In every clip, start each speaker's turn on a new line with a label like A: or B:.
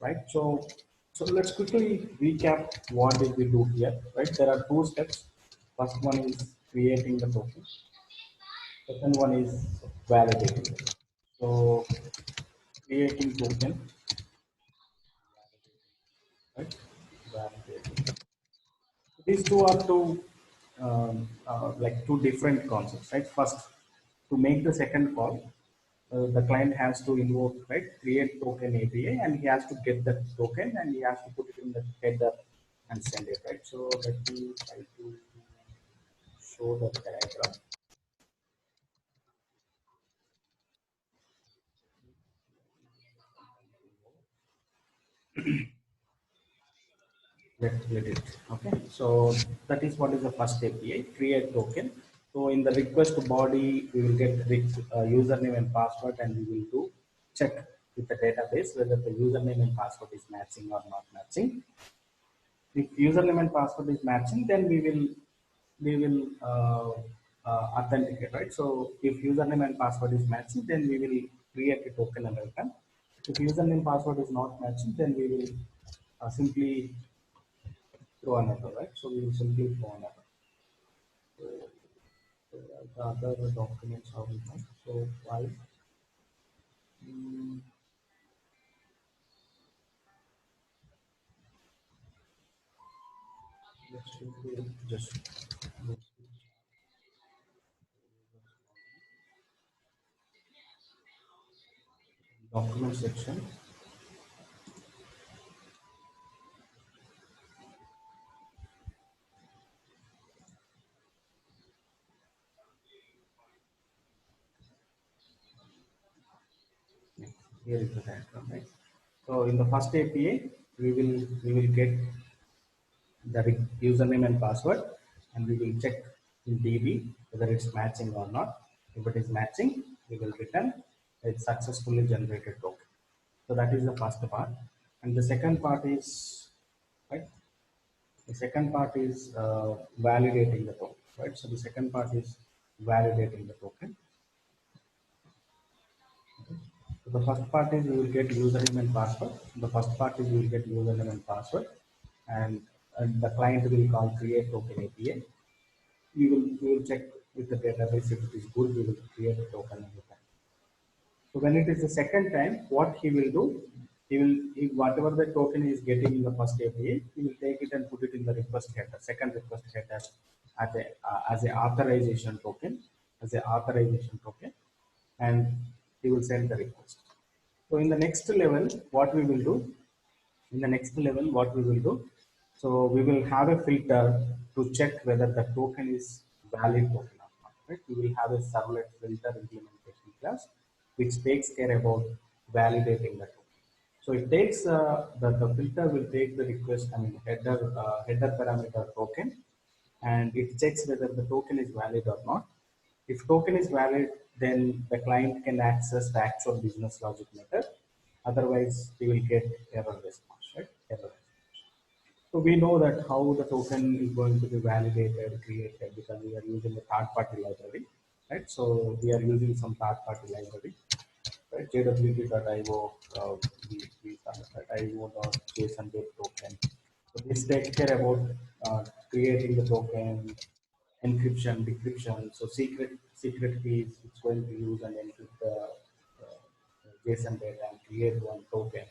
A: right? So let's quickly recap what did we do here, right? There are two steps. First one is creating the token. Second one is validating it. So creating token, right? Validating. These two are two like two different concepts, right? First, to make the second call, the client has to invoke, right, create token API, and he has to get the token and he has to put it in the header and send it, right? So let me try to show the diagram. Let it. Okay. So that is what is the first API, create token. So in the request body, we will get username and password, and we will do check with the database whether the username and password is matching or not matching. If username and password is matching, then we will authenticate, right? So if username and password is matching, then we will create a token and return. If username password is not matching, then we will simply throw another, right? So we will simply throw another. The other documents are we have. So why? Mm, let's simply just document section. Here is the diagram, right? So in the first API, we will get the username and password, and we will check in DB whether it's matching or not. If it is matching, we will return a successfully generated token. So that is the first part, and the second part is, right. The second part is validating the token, right? So the second part is validating the token. So the first part is we will get username and password. The first part is we will get username and password, and the client will call create token API. We will check with the database if it is good. We will create a token every time. So when it is the second time, what he will do, whatever the token he is getting in the first API, he will take it and put it in the request header, second request header, as a authorization token, and he will send the request. So in the next level, what we will do, so we will have a filter to check whether the token is valid token or not. Right? We will have a servlet filter implementation class which takes care about validating the token. So it takes the filter will take the request, I mean header parameter token, and it checks whether the token is valid or not. If token is valid, then the client can access the actual business logic method. Otherwise, we will get error response, right? Error. So we know that how the token is going to be validated, created, because we are using a third-party library, right? So we are using some third-party library, right? JWT.io, we that IO.json token. So this takes care about creating the token, encryption, decryption. So secret keys it's going to use and encrypt the JSON data and create one token.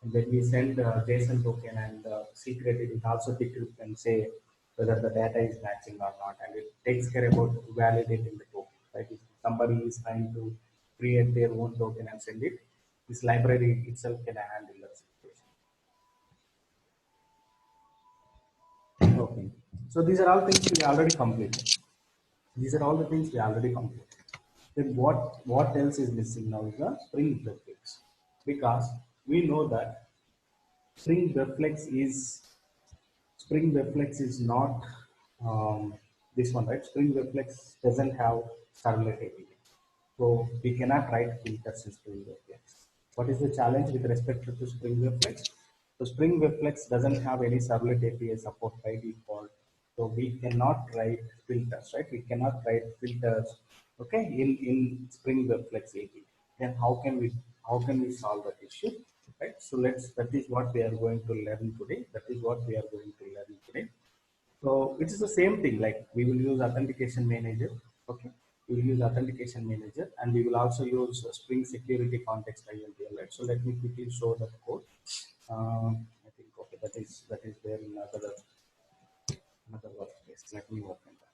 A: And when we send JSON token and secret, it will also decrypt and say whether the data is matching or not. And it takes care about validating the token. Right? If somebody is trying to create their own token and send it, this library itself can handle that situation. Okay. So these are all things we already completed. These are all the things we already completed. Then what else is missing now is the Spring Reflex, because we know that Spring Reflex is Spring Reflex is not this one, right? Spring Reflex doesn't have servlet API, so we cannot write filters in Spring Reflex. What is the challenge with respect to Spring Reflex? So Spring Reflex doesn't have any servlet API support by default, so we cannot write filters, right? We cannot write filters, okay, in Spring Reflex API. Then how can we solve that issue, right? So that is what we are going to learn today. That is what we are going to learn today. So it is the same thing, like we will use authentication manager. Okay, we will use authentication manager, and we will also use Spring Security Context ILTL. Right. So let me quickly show that code. I think okay, that is there in another workspace. Let me open that.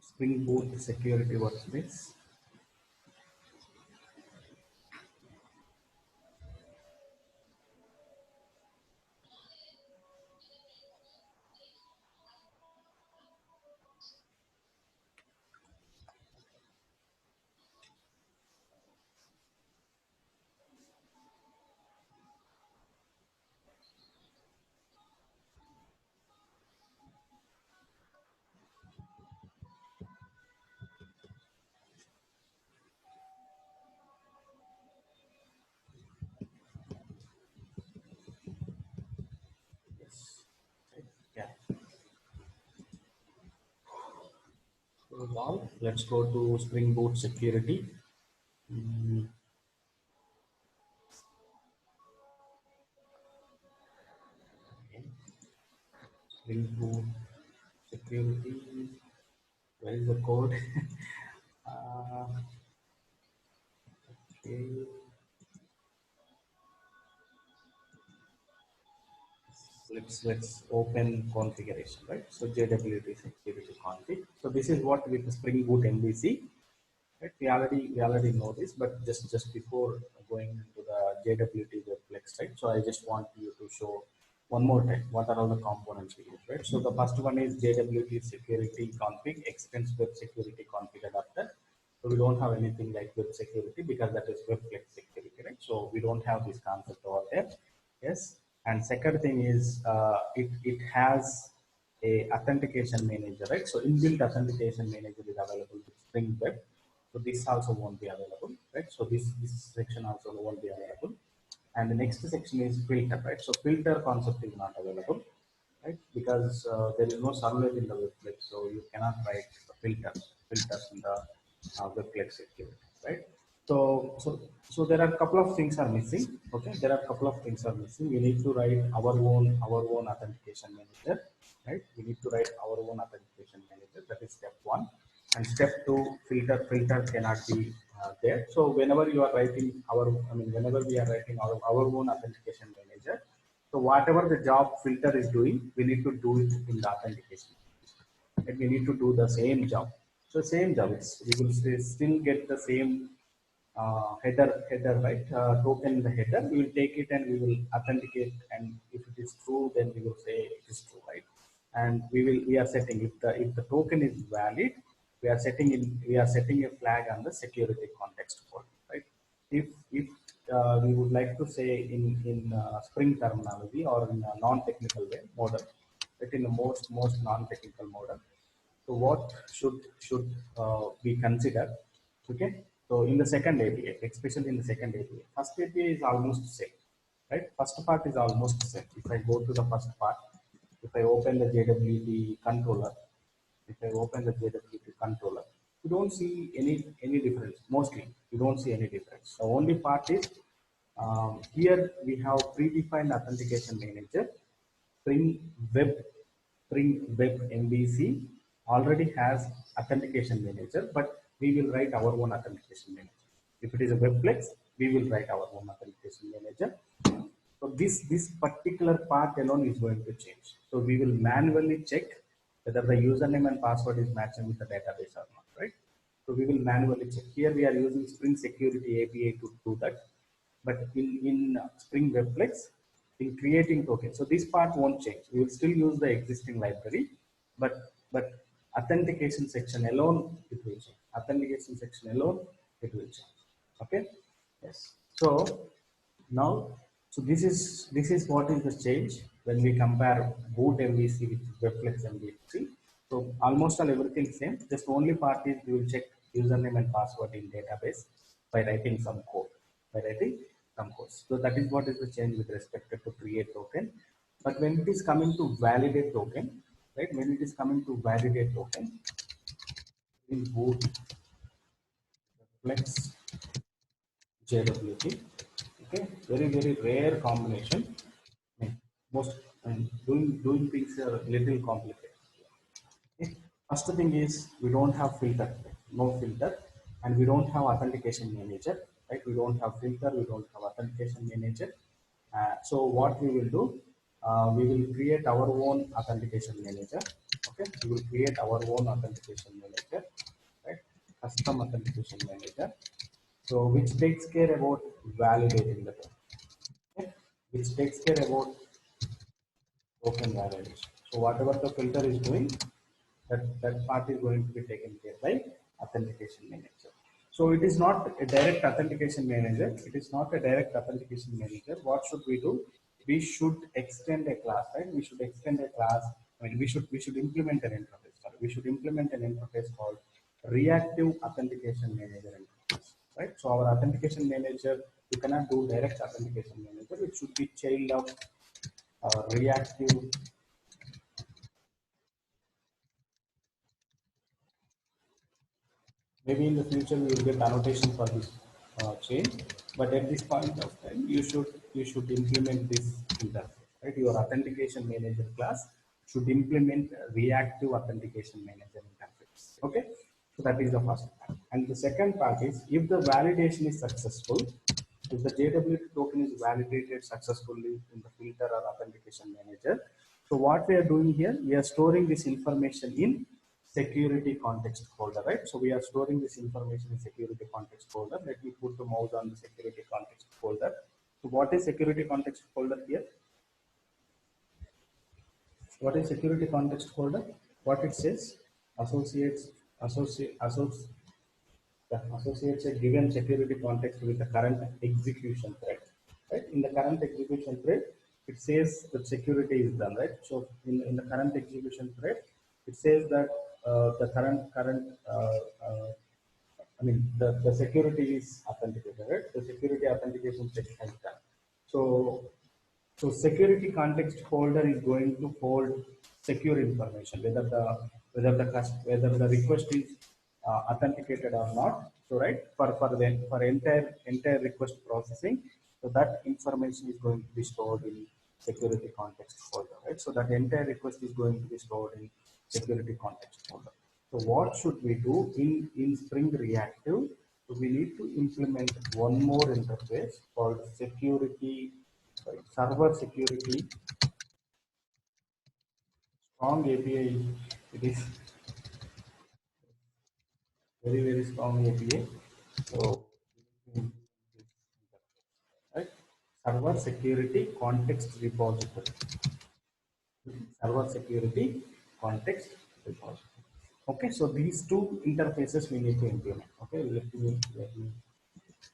A: Spring Boot Security Workspace. Yes. Yeah. So now let's go to Spring Boot Security. Mm, okay. Spring Boot Security. Where is the code? uh, okay. Let's open configuration, right? So JWT security config. So this is what with the Spring Boot MVC. Right? We already know this, but just before going into the JWT Webflex, right? So I just want you to show one more time what are all the components we use, right? So the first one is JWT security config, extends web security config adapter. So we don't have anything like web security because that is Webflex security, right? So we don't have this concept over there. Yes. And second thing is it has a authentication manager, right? So inbuilt authentication manager is available with Spring Web. So this also won't be available, right? So this section also won't be available. And the next section is filter, right? So filter concept is not available, right? Because there is no servlet in the Webflex, so you cannot write filters in the Webflex security, right? So there are a couple of things are missing. Okay, there are a couple of things are missing. We need to write our own authentication manager, right? We need to write our own authentication manager. That is step one. And step two, filter cannot be there. So whenever you are writing whenever we are writing our own authentication manager, so whatever the job filter is doing, we need to do it in the authentication. And we need to do the same job. So same job, we will still get the same header, right? Token in the header. We will take it and we will authenticate. And if it is true, then we will say it is true, right? And we are setting if the token is valid, we are setting a flag on the security context code, right? If we would like to say in Spring terminology or in a non-technical way model, but in the most non-technical model, so what we consider? Okay, so in the second API, especially in the second API, first API is almost the same, right? First part is almost the same. If I go to the first part, if I open the JWT controller, if I open the JWT controller, you don't see any difference. Mostly, you don't see any difference. The only part is here we have predefined authentication manager. Spring Web Spring Web MVC already has authentication manager, but we will write our own authentication manager. If it is a Webflex, we will write our own authentication manager. So this particular part alone is going to change. So we will manually check whether the username and password is matching with the database or not, right? So we will manually check. Here we are using Spring Security API to do that. But in Spring Webflex, in creating tokens, so this part won't change. We will still use the existing library, but authentication section alone it will change. Authentication section alone it will change. Okay. Yes. So now, so this is what is the change when we compare boot MVC with Webflex MVC. So almost all everything same. Just only part is we will check username and password in database by writing some code. By writing some code. So that is what is the change with respect to create token. But when it is coming to validate token, right? When it is coming to validate token, in boot flex JWT, okay, very rare combination. I mean, most doing things are a little complicated. Okay. First thing is we don't have filter, no filter, and we don't have authentication manager, right? We don't have filter, we don't have authentication manager. So what we will do, we will create our own authentication manager. Okay, we will create our own authentication manager, right? Custom authentication manager. So which takes care about validating the token, okay? Which takes care about token validation. So whatever the filter is doing, that part is going to be taken care by authentication manager. So it is not a direct authentication manager. It is not a direct authentication manager. What should we do? We should extend a class, right? We should extend a class. I mean, we should implement an interface. Sorry, we should implement an interface called reactive authentication manager interface, right? So our authentication manager, you cannot do direct authentication manager. It should be child of reactive. Maybe in the future we will get annotation for this change, but at this point of time, you should implement this interface, right? Your authentication manager class should implement reactive authentication manager interface. Okay, so that is the first part, and the second part is if the validation is successful, if the JWT token is validated successfully in the filter or authentication manager, so what we are doing here, we are storing this information in security context folder, right? So we are storing this information in security context folder. Let me put the mouse on the security context folder. So what is security context folder here? What is security context folder? What it says? Associates, associates a given security context with the current execution thread. Right? In the current execution thread, it says that security is done, right? So in the current execution thread, it says that the current I mean the security is authenticated, right? The security authentication check has done. So so security context folder is going to hold secure information, whether the request is authenticated or not. So right, for entire request processing, so that information is going to be stored in security context folder, right? So that entire request is going to be stored in security context folder. So what should we do in Spring Reactive? So we need to implement one more interface called security, sorry, server security strong API. It is very strong API. So right, server security context repository. Server security context repository. Okay, so these two interfaces we need to implement. Okay, let me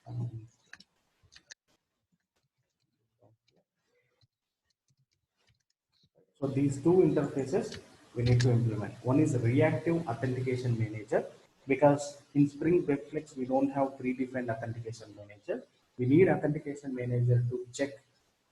A: um, so these two interfaces we need to implement. One is reactive authentication manager, because in Spring Webflex we don't have predefined authentication manager. We need authentication manager to check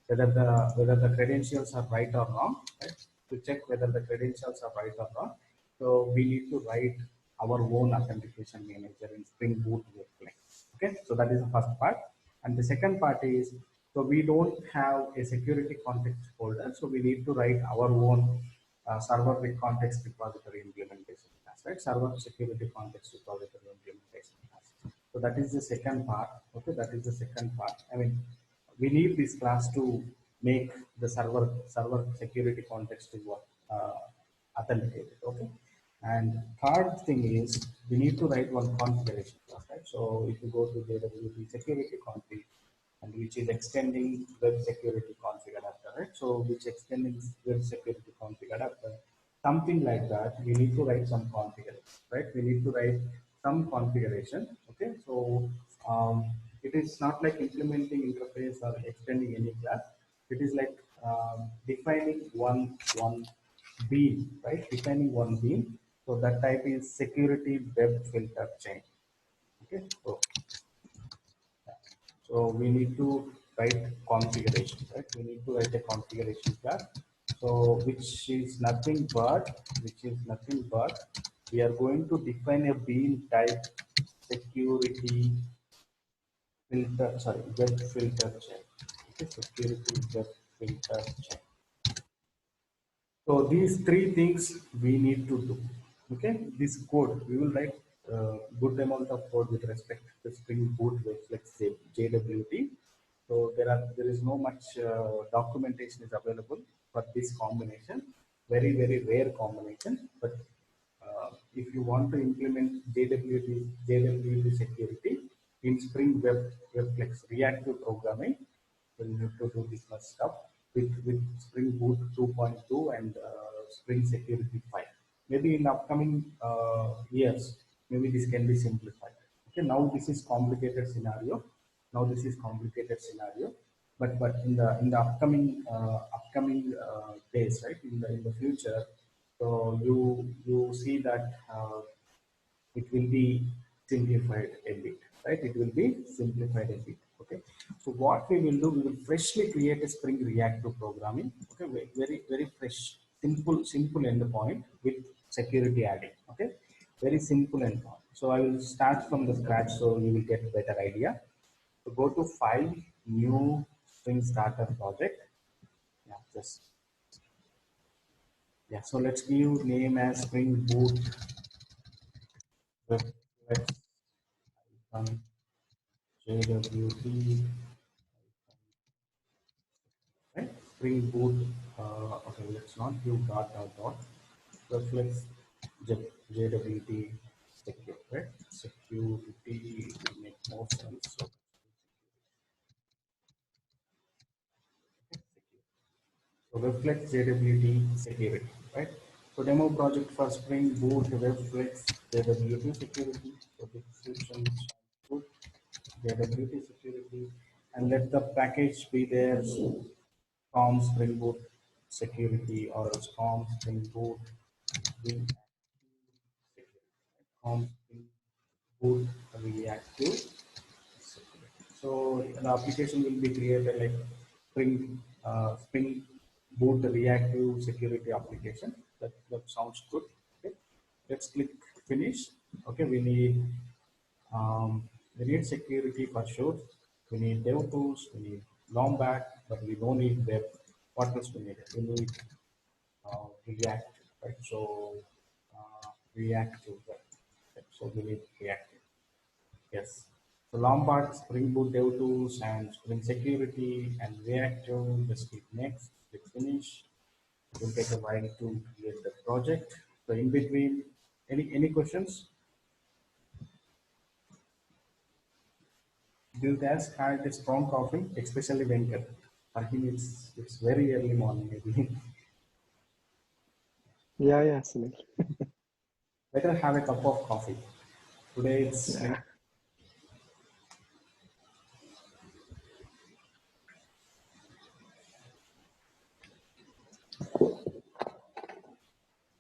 A: whether the credentials are right or wrong, right? To check whether the credentials are right or wrong. So we need to write our own authentication manager in Spring Boot Webflex. Okay, so that is the first part. And the second part is, so we don't have a security context folder, so we need to write our own server with context repository implementation class, right? Server security context repository implementation class. So that is the second part. Okay, that is the second part. I mean, we need this class to make the server security context is what authenticated. Okay, and third thing is we need to write one configuration class, right? So if you go to JWT security config, and which is extending web security config adapter, right? So which extending web security config adapter, something like that. We need to write some configuration, right? We need to write some configuration. Okay, so it is not like implementing interface or extending any class. It is like defining one beam, right? Defining one beam. So that type is security web filter chain. Okay, so we need to write configuration, right? We need to write a configuration class So which is nothing but we are going to define a bean type security filter, sorry, web filter check. Okay, security web filter check. So these three things we need to do. Okay, this code we will write good amount of code with respect to Spring Boot with let's say JWT. So there is no much documentation is available for this combination. Very rare combination. But if you want to implement JWT security in Spring Webflex reactive programming, will need to do this much stuff with Spring Boot 2.2 and Spring Security 5. Maybe in upcoming years, maybe this can be simplified. Okay, now this is complicated scenario. Now this is complicated scenario, but in the upcoming days, right? In the future, so you see that it will be simplified a bit, right? It will be simplified a bit. Okay. So what we will do, we will freshly create a Spring reactive programming. Okay, very fresh, simple endpoint with security adding. Okay, very simple endpoint. So I will start from the scratch, so you will get better idea. So go to File, New Spring Starter Project. Yeah, just yeah. So let's give name as Spring Boot Web JWT, right? Spring Boot. Okay, let's not give dot. Reflex JWT secure, right? Security will make more sense. So, Reflex JWT security, right? So demo project for Spring Boot Reflex JWT security. So description boot JWT security, and let the package be there. Com Spring Boot security or else com Spring Boot with com Spring Boot reactive security. So the application will be created like Spring Boot reactive security application. That sounds good. Okay. Let's click finish. Okay, um, we need security for sure. We need dev tools. We need Lombac, but we don't need web. What else we need? We need React, right? So reactive, right? So we need reactive. Yes. So Lombard, Spring Boot Dev Tools, and Spring Security and reactive. Just click next. Click finish. It will take a while to create the project. So in between, any questions? This guys had a strong coffee, especially Venkat. For him, it's very early morning. Maybe
B: Yeah, Sunil.
A: better have a cup of coffee. Today it's
B: Yeah.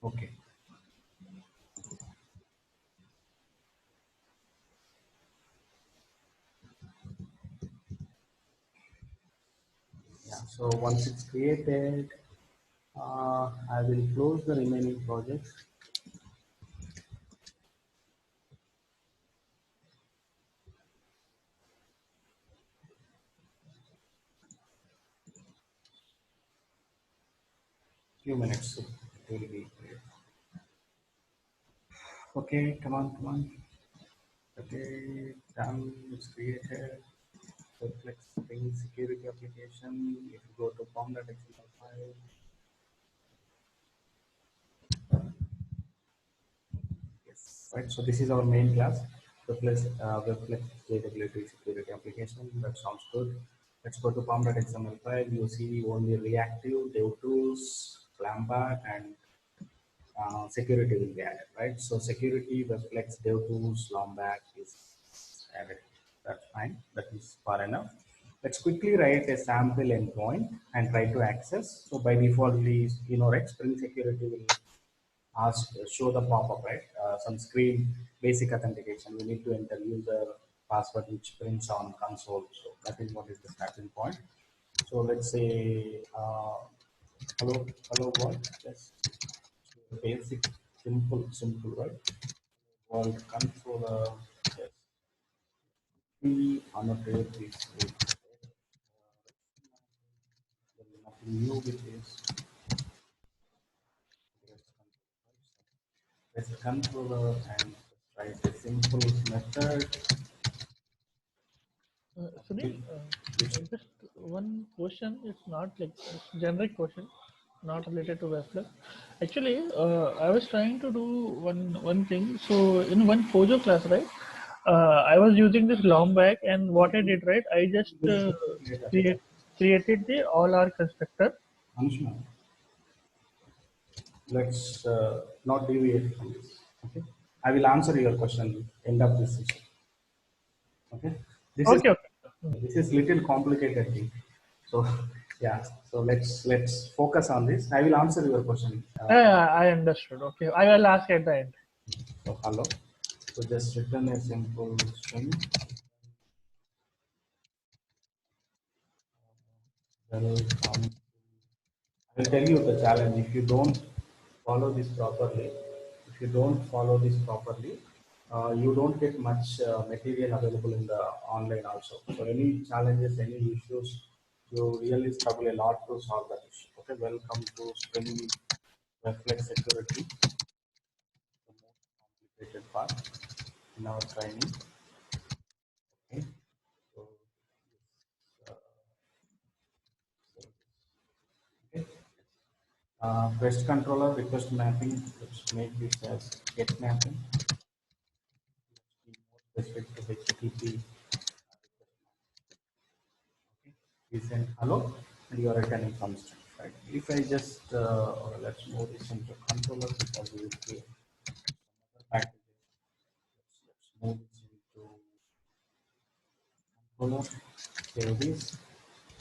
A: okay. Yeah. So once it's created, I will close the remaining projects. Few minutes. So it will be great. Okay, come on. Okay, done. It's created. Reflex Spring security application. If you go to pom.xml file, yes, right. So this is our main class. Reflex JWT security application. That sounds good. Let's go to pom.xml file. You see only reactive, dev tools, Lambda, and security will be added, right? So security reflects dev tools, Lombac is added. That's fine. That is far enough. Let's quickly write a sample endpoint and try to access. So by default, right, Spring Security will ask, show the pop-up, right? Some screen basic authentication. We need to enter user password, which prints on console. So that is what is the starting point. So let's say hello world, just basic, simple, right? World controller, just we annotate this with nothing new with this. Let's controller and write a simple method.
B: Sunil,
A: Which
B: just one question. It's not like it's generic question, not related to Webflux. Actually, I was trying to do one thing. So in one Pojo class, right? I was using this long back, and what I did, right? I just
A: we'll speak later.
B: created the all R constructor.
A: Anushma, let's not deviate from this. Okay, I will answer your question end of this session. Okay, this is
B: Okay, okay.
A: this is little complicated thing. So yeah, so let's focus on this. I will answer your question.
B: I understood. Okay, I will ask at the end.
A: So hello. So just return a simple string. Welcome. I will tell you the challenge. If you don't follow this properly, if you don't follow this properly, you don't get much material available in the online also. So any challenges, any issues, you really struggle a lot to solve that issue. Okay, welcome to Spring Reflex Security, the most complicated part in our training. Okay, so, uh, okay. Rest controller request mapping. Let's make this as get mapping. Be more specific to HTTP. Okay. We send hello and you are returning some string, right? If I just let's move this into controller because we will create some other packages. Let's move this into controller. Save this.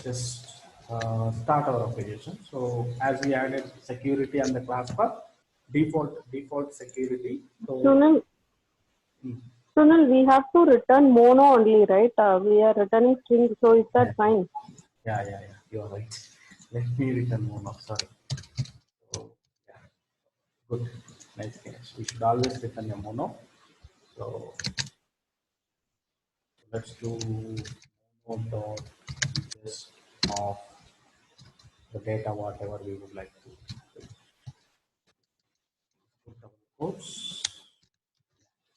A: Just start our application. So as we added security and the class path, default security. So
C: Sunil, Sunil, we have to return mono only, right? We are returning string, so is that fine?
A: yeah, you are right. Let me return mono. Sorry. So yeah, good, nice catch. We should always return a mono. So let's do mono dot just of the data whatever we would like to put our quotes.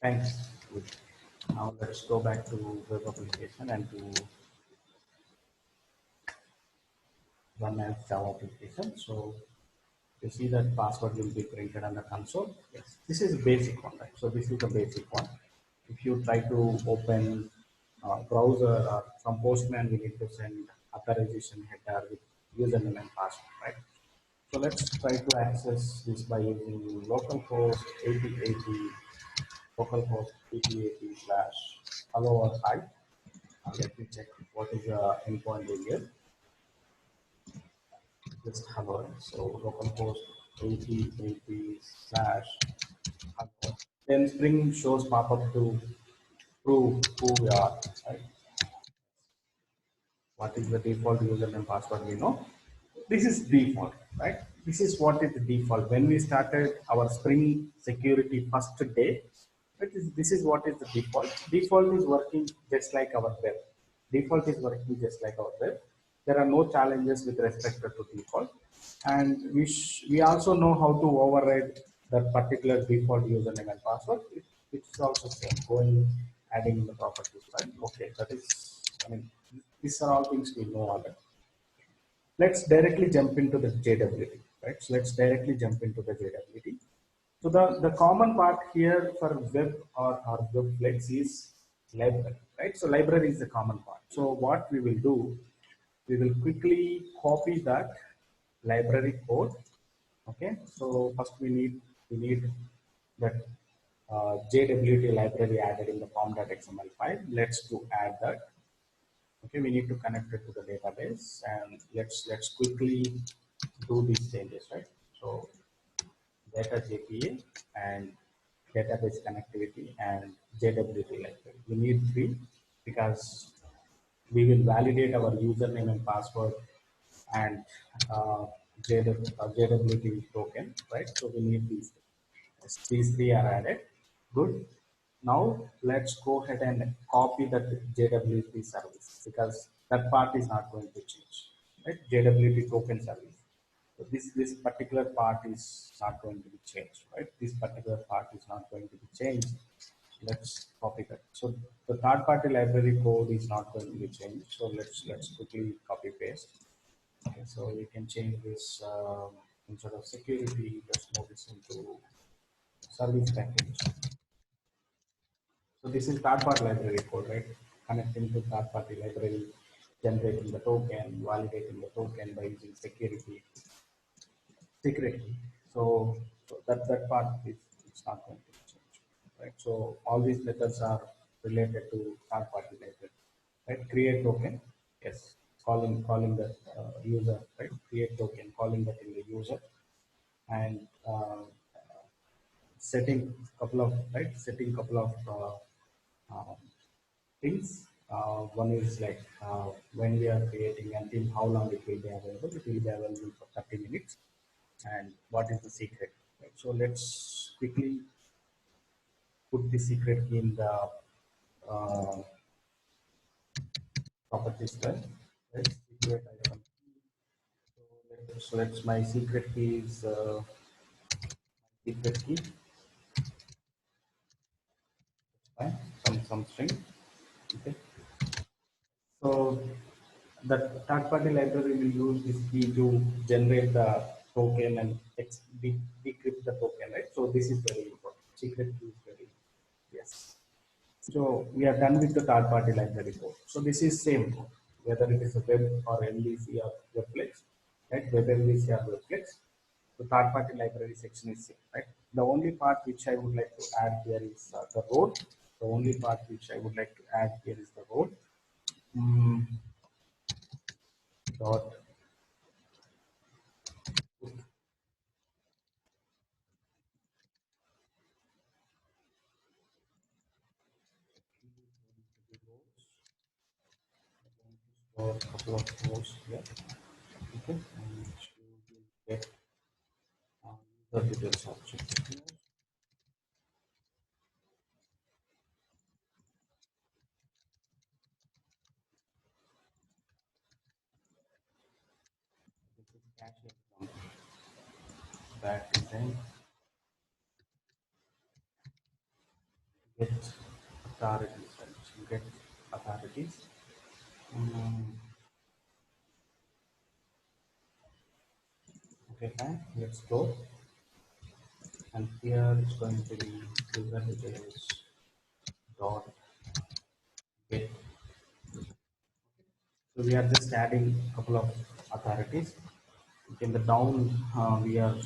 A: Thanks. Good. Now let's go back to web application and to run as Java application. So you see that password will be printed on the console. Yes, this is basic one, right? So this is the basic one. If you try to open browser or from Postman, we need to send authorization header with username and password, right? So let's try to access this by using localhost 8080, localhost 8080 slash hello or hi. Let me check what is the endpoint area. Just hello. So localhost 8080 slash hello. Then Spring shows pop-up to prove who we are. Right? What is the default username password we know? This is default, right? This is what is the default. When we started our Spring security first day, this is what is the default. Default is working just like our web. Default is working just like our web. There are no challenges with respect to default. And we also know how to override that particular default username and password. It's also same, going, adding the properties, right? Okay, that is, I mean, these are all things we know already. Let's directly jump into the JWT, right? So let's directly jump into the JWT. So the common part here for web or web flex is library, right? So library is the common part. So what we will do, we will quickly copy that library code. Okay. So first we need that JWT library added in the form.xml file. Let's to add that. Okay, we need to connect it to the database and let's quickly do these changes, right? So data JPA and database connectivity and JWT library. We need three because we will validate our username and password and JWT token, right? So we need these. These three are added. Good. Now let's go ahead and copy that JWT service because that part is not going to change, right? JWT token service. So this particular part is not going to be changed, right? This particular part is not going to be changed. Let's copy that. So the third-party library code is not going to be changed. So let's quickly copy paste. Okay, so we can change this instead of security, let's move this into service package. So this is third-party library code, right? Connecting to third-party library, generating the token, validating the token by using security, secretly. So that part is it's not going to change, right? So all these methods are related to third-party library, right? Create token, yes, calling that user, right? Create token, calling that in the user, and setting couple of uh, things. One is like when we are creating until how long it will be available. It will be available for 30 minutes. And what is the secret? Right? So let's quickly put the secret key in the properties tab. Right? Secret item. So let's my secret key is secret key. Fine. Some string. Okay. So the third-party library will use this key to generate the token and decrypt the token, right? So this is very important. Secret key is very yes. So we are done with the third-party library code. So this is same code, whether it is a web or MVC or WebFlex, right? Web MVC or WebFlex. The third-party library section is same, right? The only part which I would like to add here is the role. The only part which I would like to add here is the role. Dot or a couple of rows here. Okay, and you get the details object here. This is cache example. That is then get authorities, right? So get authorities. Okay, fine. Let's go. And here it's going to be user details dot get. So we are just adding a couple of authorities. In the down, we are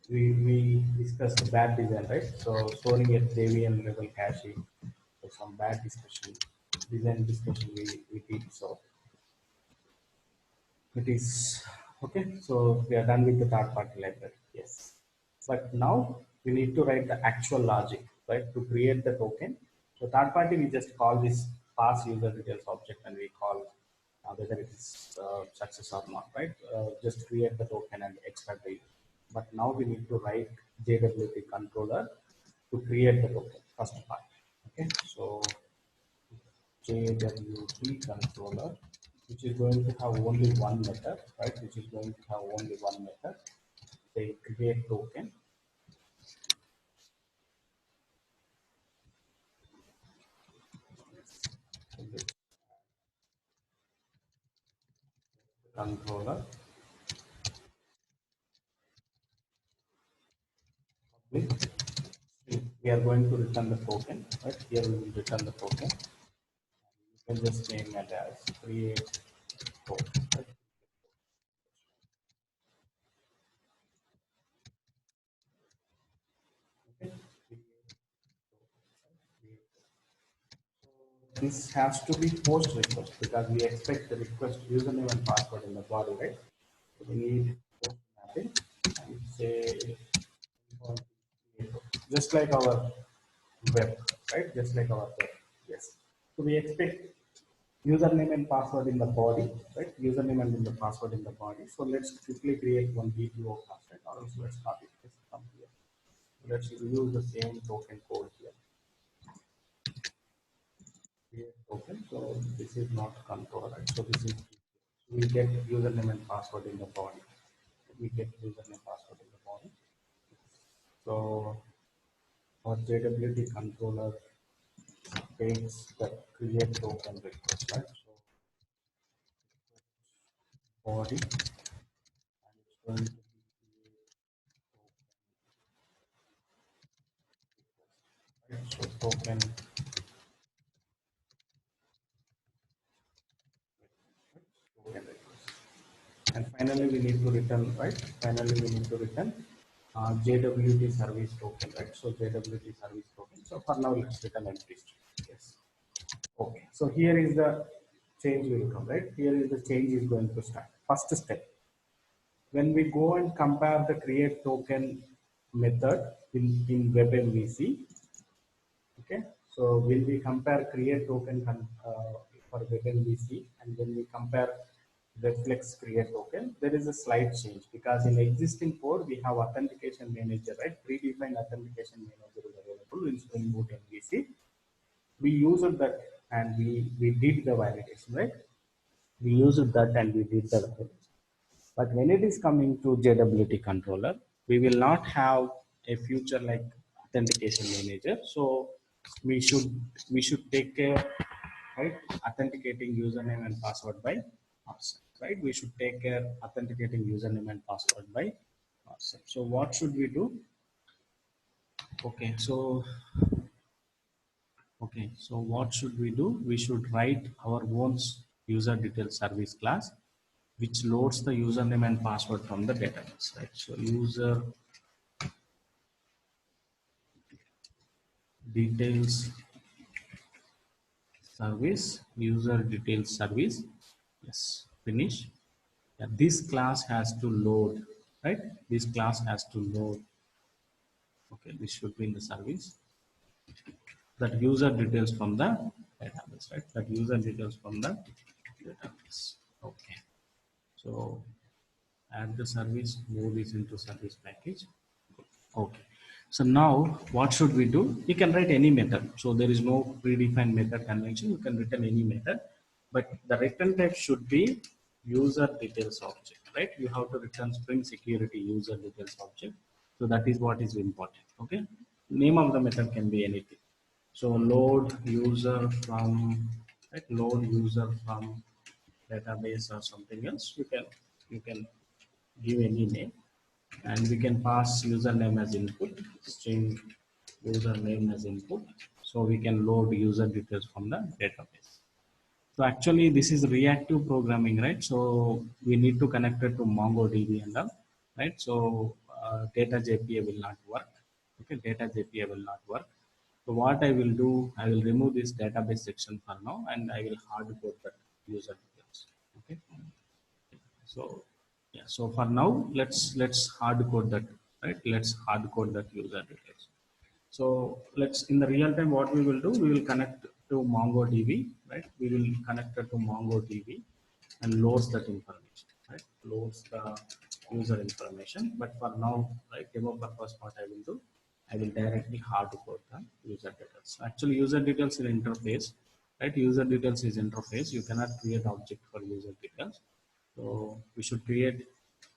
A: we discussed bad design, right? So storing at JVM level caching, so some bad discussion, design discussion we did. So it is okay. So we are done with the third party library. Yes. But now we need to write the actual logic, right? To create the token. So third party, we just call this pass user details object and we call whether it is success or not, right? Just create the token and extract the. But now we need to write JWT controller to create the token, first part. Okay, so JWT controller, which is going to have only one method, right? Which is going to have only one method. Say create token. Controller. We are going to return the token, right? Here we will return the token. You can just name it as create token, right? Okay. This has to be post request because we expect the request username and password in the body, right? So we need post mapping and say just like our web, right? Just like our web. Yes. So we expect username and password in the body, right? Username and the password in the body. So let's quickly create one BTO class, right? Or else let's copy this from here. Let's use the same token code here. Create token. So this is not control, right? So this is we get username and password in the body. We get username and password in the body. So our JWT controller takes the create token request, right? So body and it's going to be create token, right? So token, token request. And finally we need to return, right? Finally we need to return JWT service token, right? So JWT service token. So for now let's return empty string. Yes. Okay. So here is the change will come, right? Here is the change is going to start. First step. When we go and compare the create token method in WebMVC, okay, so when we compare create token for WebMVC and when we compare Reflex create token, there is a slight change because in existing code we have authentication manager, right? Predefined authentication manager is available in Spring Boot MVC. We used that and we did the validation, right? We used that and we did the validation. But when it is coming to JWT controller, we will not have a future like authentication manager. So we should take care, right? Authenticating username and password by ourselves, right? We should take care authenticating username and password by ourselves. So what should we do? Okay, so what should we do? We should write our own user detail service class which loads the username and password from the database, right? So user details service, user details service. Yes, finish. Yeah, this class has to load, right? This class has to load. Okay, this should be in the service. That user details from the database, right? That user details from the database. Okay. So add the service, move this into service package. Okay. So now what should we do? You can write any method. So there is no predefined method convention. You can return any method, but the return type should be user details object, right? You have to return Spring Security user details object. So that is what is important. Okay. Name of the method can be anything. So load user from, right? Load user from database or something else. You can give any name and we can pass username as input, string username as input. So we can load user details from the database. So actually this is reactive programming, right? So we need to connect it to MongoDB and all, right? So data JPA will not work. Okay, data JPA will not work. So what I will do, I will remove this database section for now and I will hard code that user details. Okay. So yeah, so for now, let's hard code that, right? Let's hard code that user details. So let's in the real time, what we will do, we will connect to MongoDB, right? We will connect it to MongoDB and loads that information, right? Loads the user information. But for now, right, demo purpose, what I will do, I will directly hard code the user details. Actually, user details is interface, right? User details is interface. You cannot create object for user details. So we should create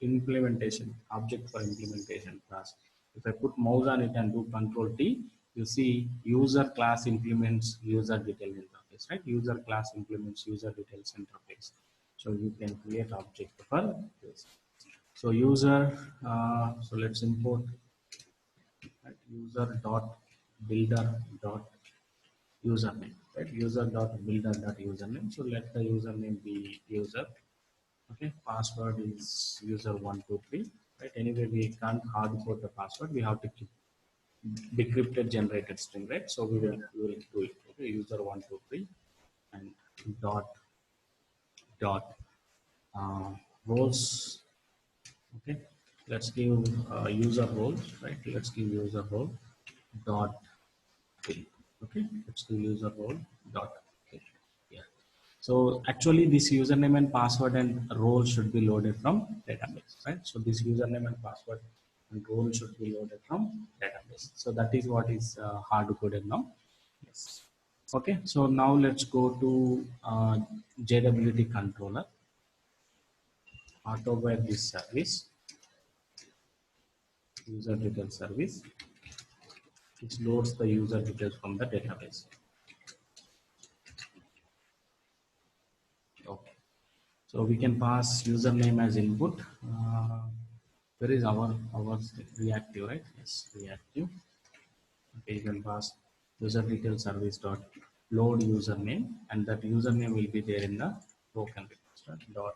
A: implementation, object for implementation class. If I put mouse on it and do Control T, you see user class implements user detail interface, right? User class implements user details interface. So you can create object for this. So user, so let's import, right? User dot builder dot username, right? User dot builder dot username. So let the username be user. Okay, password is user123, right? Anyway, we can't hard code the password. We have to keep decrypted generated string, right? So we will do it. Okay, user123 and dot dot uh, roles. Okay, let's give user roles, right? Let's give user role dot fill. Okay, let's give user role dot fill. Yeah. So actually this username and password and role should be loaded from database, right? So this username and password and role should be loaded from database. So that is what is hard coded now. Yes. Okay, so now let's go to JWT controller, auto-where this service, user detail service, which loads the user details from the database. Okay, so we can pass username as input. Where is our reactive, right? Yes, reactive. Okay, you can pass user detail service dot load username, and that username will be there in the token request, right? Dot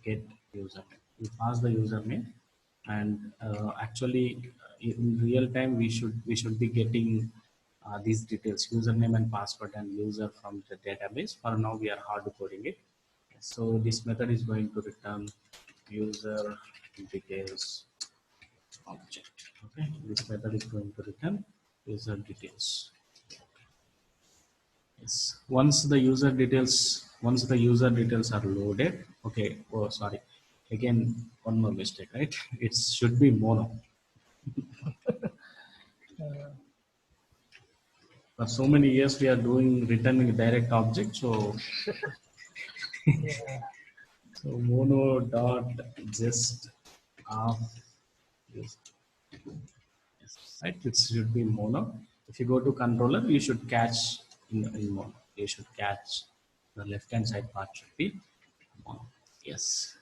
A: get username. We pass the username, and actually in real time we should be getting these details, username and password and user, from the database. For now we are hard coding it. So this method is going to return user details object. Okay, this method is going to return user details. Yes, once the user details are loaded. Okay, oh sorry, again one more mistake, right? It should be mono. For so many years we are doing returning direct object, so so mono dot just of yes, right, it should be mono. If you go to controller, you should catch in mono. You should catch the left hand side part should be mono. Yes.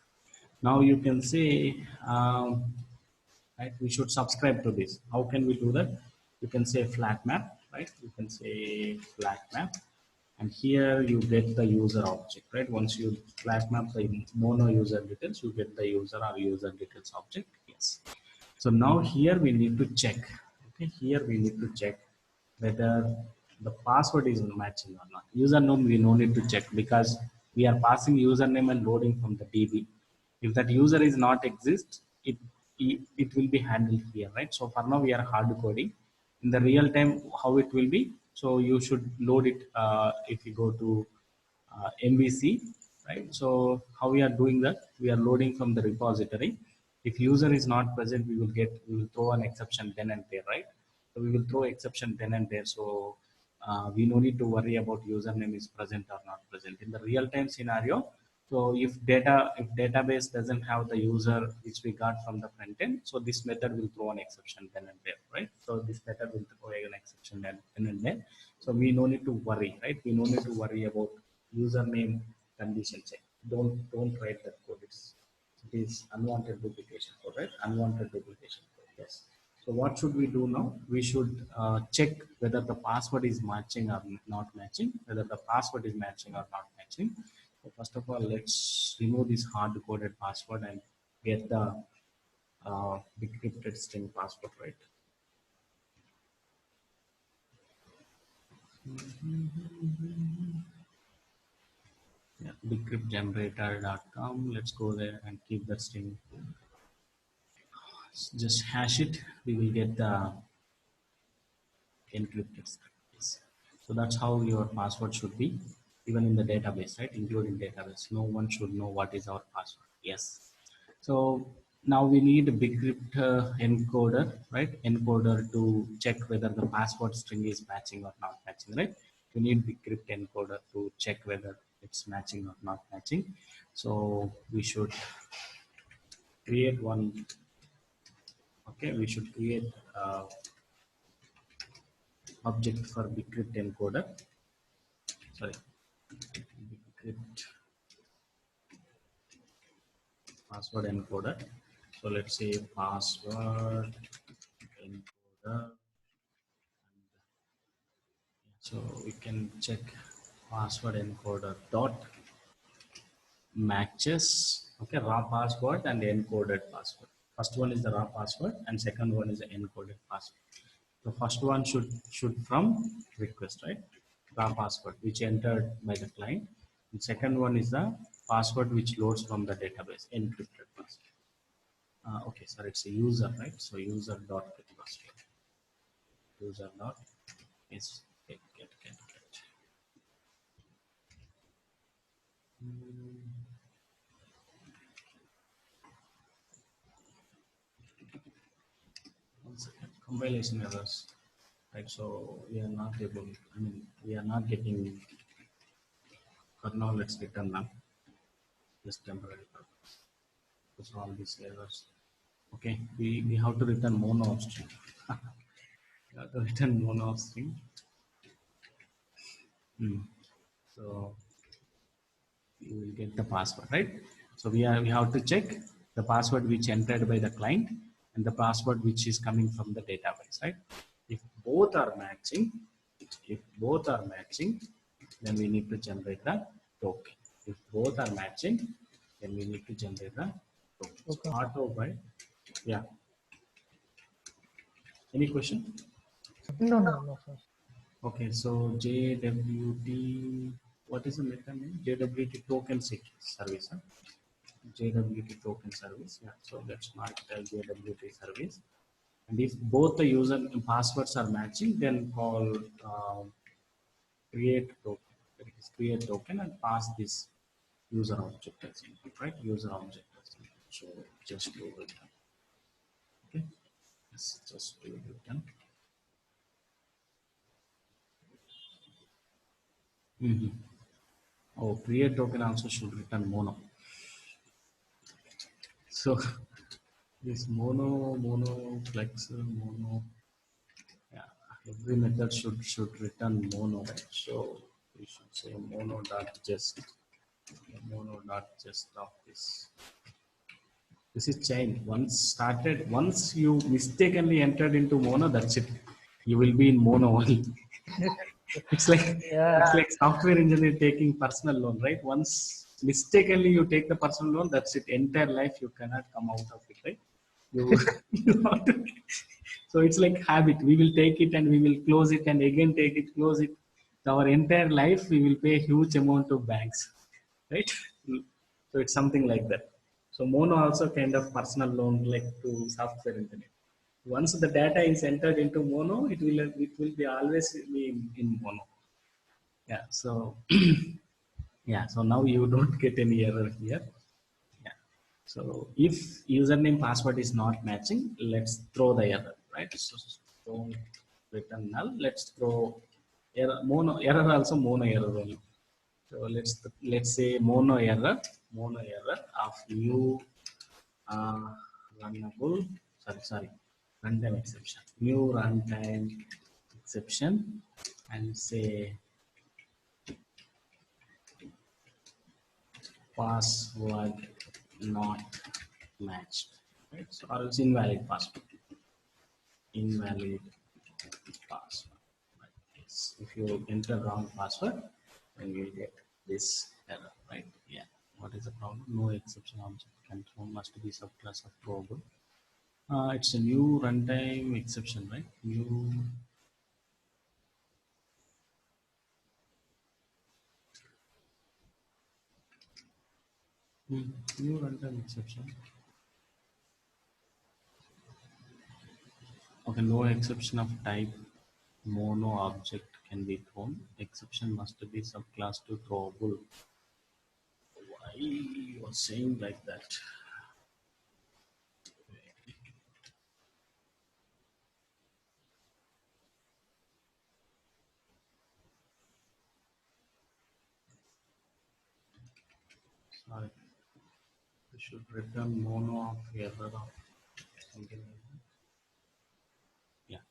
A: Now you can say, right, we should subscribe to this. How can we do that? You can say flat map, right? You can say flat map, and here you get the user object, right? Once you flat map the mono user details, you get the user or user details object. Yes. So now here we need to check. Okay, here we need to check whether the password is matching or not. Username we no need to check because we are passing username and loading from the DB. If that user is not exist, it will be handled here, right? So for now we are hard coding. In the real time, how it will be? So you should load it if you go to MVC, right? So how we are doing that? We are loading from the repository. If user is not present, we will throw an exception then and there, right? So we will throw exception then and there. So we no need to worry about username is present or not present in the real time scenario. So if database doesn't have the user which we got from the front end, so this method will throw an exception then and there, right? So this method will throw an exception then and there. So we no need to worry, right? We no need to worry about username condition check. Don't write that code. It is unwanted duplication code, right? Unwanted duplication code. Yes. So what should we do now? We should check whether the password is matching or not matching, whether the password is matching or not matching. So first of all, let's remove this hard-coded password and get the decrypted string password, right? Yeah, decryptgenerator.com. Let's go there and keep that string. Just hash it. We will get the encrypted string. Yes. So that's how your password should be, even in the database, right? Including database. No one should know what is our password. Yes. So now we need a bcrypt encoder, right? Encoder to check whether the password string is matching or not matching, right? We need bcrypt encoder to check whether it's matching or not matching. So we should create one. Okay, we should create object for bcrypt encoder. Sorry, bcrypt password encoder. So let's say password encoder. So we can check password encoder dot matches. Okay, raw password and encoded password. First one is the raw password and second one is the encoded password. The first one should from request, right? Raw password which entered by the client. The second one is the password which loads from the database, encrypted password. Okay, sorry, it's a user, right? So user dot get password. User dot is get. One second. Compilation errors. Right, so we are not able, I mean, we are not getting, for now, let's return now, just temporary purpose. Because all these errors. Okay, we have to return mono of string. We have to return mono of string. So you will get the password, right? So we have to check the password which entered by the client and the password which is coming from the database, right? If both are matching, then we need to generate the token. If both are matching, then we need to generate the token. So
B: Okay.
A: auto by, yeah. Any question?
B: No, sir.
A: Okay, so JWT, what is the method name? JWT token service. Huh? JWT token service. Yeah, so let's mark it as JWT service. And if both the user and passwords are matching, then call create token. That is create token and pass this user object as input, right? User object as input. So just do return. Okay, yes, just do return. Oh, create token also should return mono. So this mono, flex, mono, yeah, every method should return mono, right? So we should say mono.just of this. This is chain. Once you mistakenly entered into mono, that's it. You will be in mono only. It's like
B: Yeah.
A: software engineer taking personal loan, right? Once mistakenly you take the personal loan, that's it. Entire life you cannot come out of it, right? You, you have to, so it's like habit. We will take it and we will close it and again take it, close it. Our entire life we will pay a huge amount to banks, right? So it's something like that. So mono also kind of personal loan like to software engineer. Once the data is entered into mono, it will be always be in mono. Yeah. So yeah. So now you don't get any error here. Yeah. So if username password is not matching, let's throw the error, right? So don't return null. Let's throw error also mono error only. So let's say mono error of new uh, runnable. Sorry, runtime exception. New runtime exception, and say password not matched. Right? So or else invalid password. Invalid password. Right? Yes. If you enter wrong password, then you will get this error, right? Yeah. What is the problem? No exception object control must be subclass of throwable. It's a new runtime exception, right? New runtime exception. Okay, no exception of type mono object can be thrown. Exception must be subclass to throwable. Why you are saying like that? Sorry, we should return mono of error of something like that. Yeah,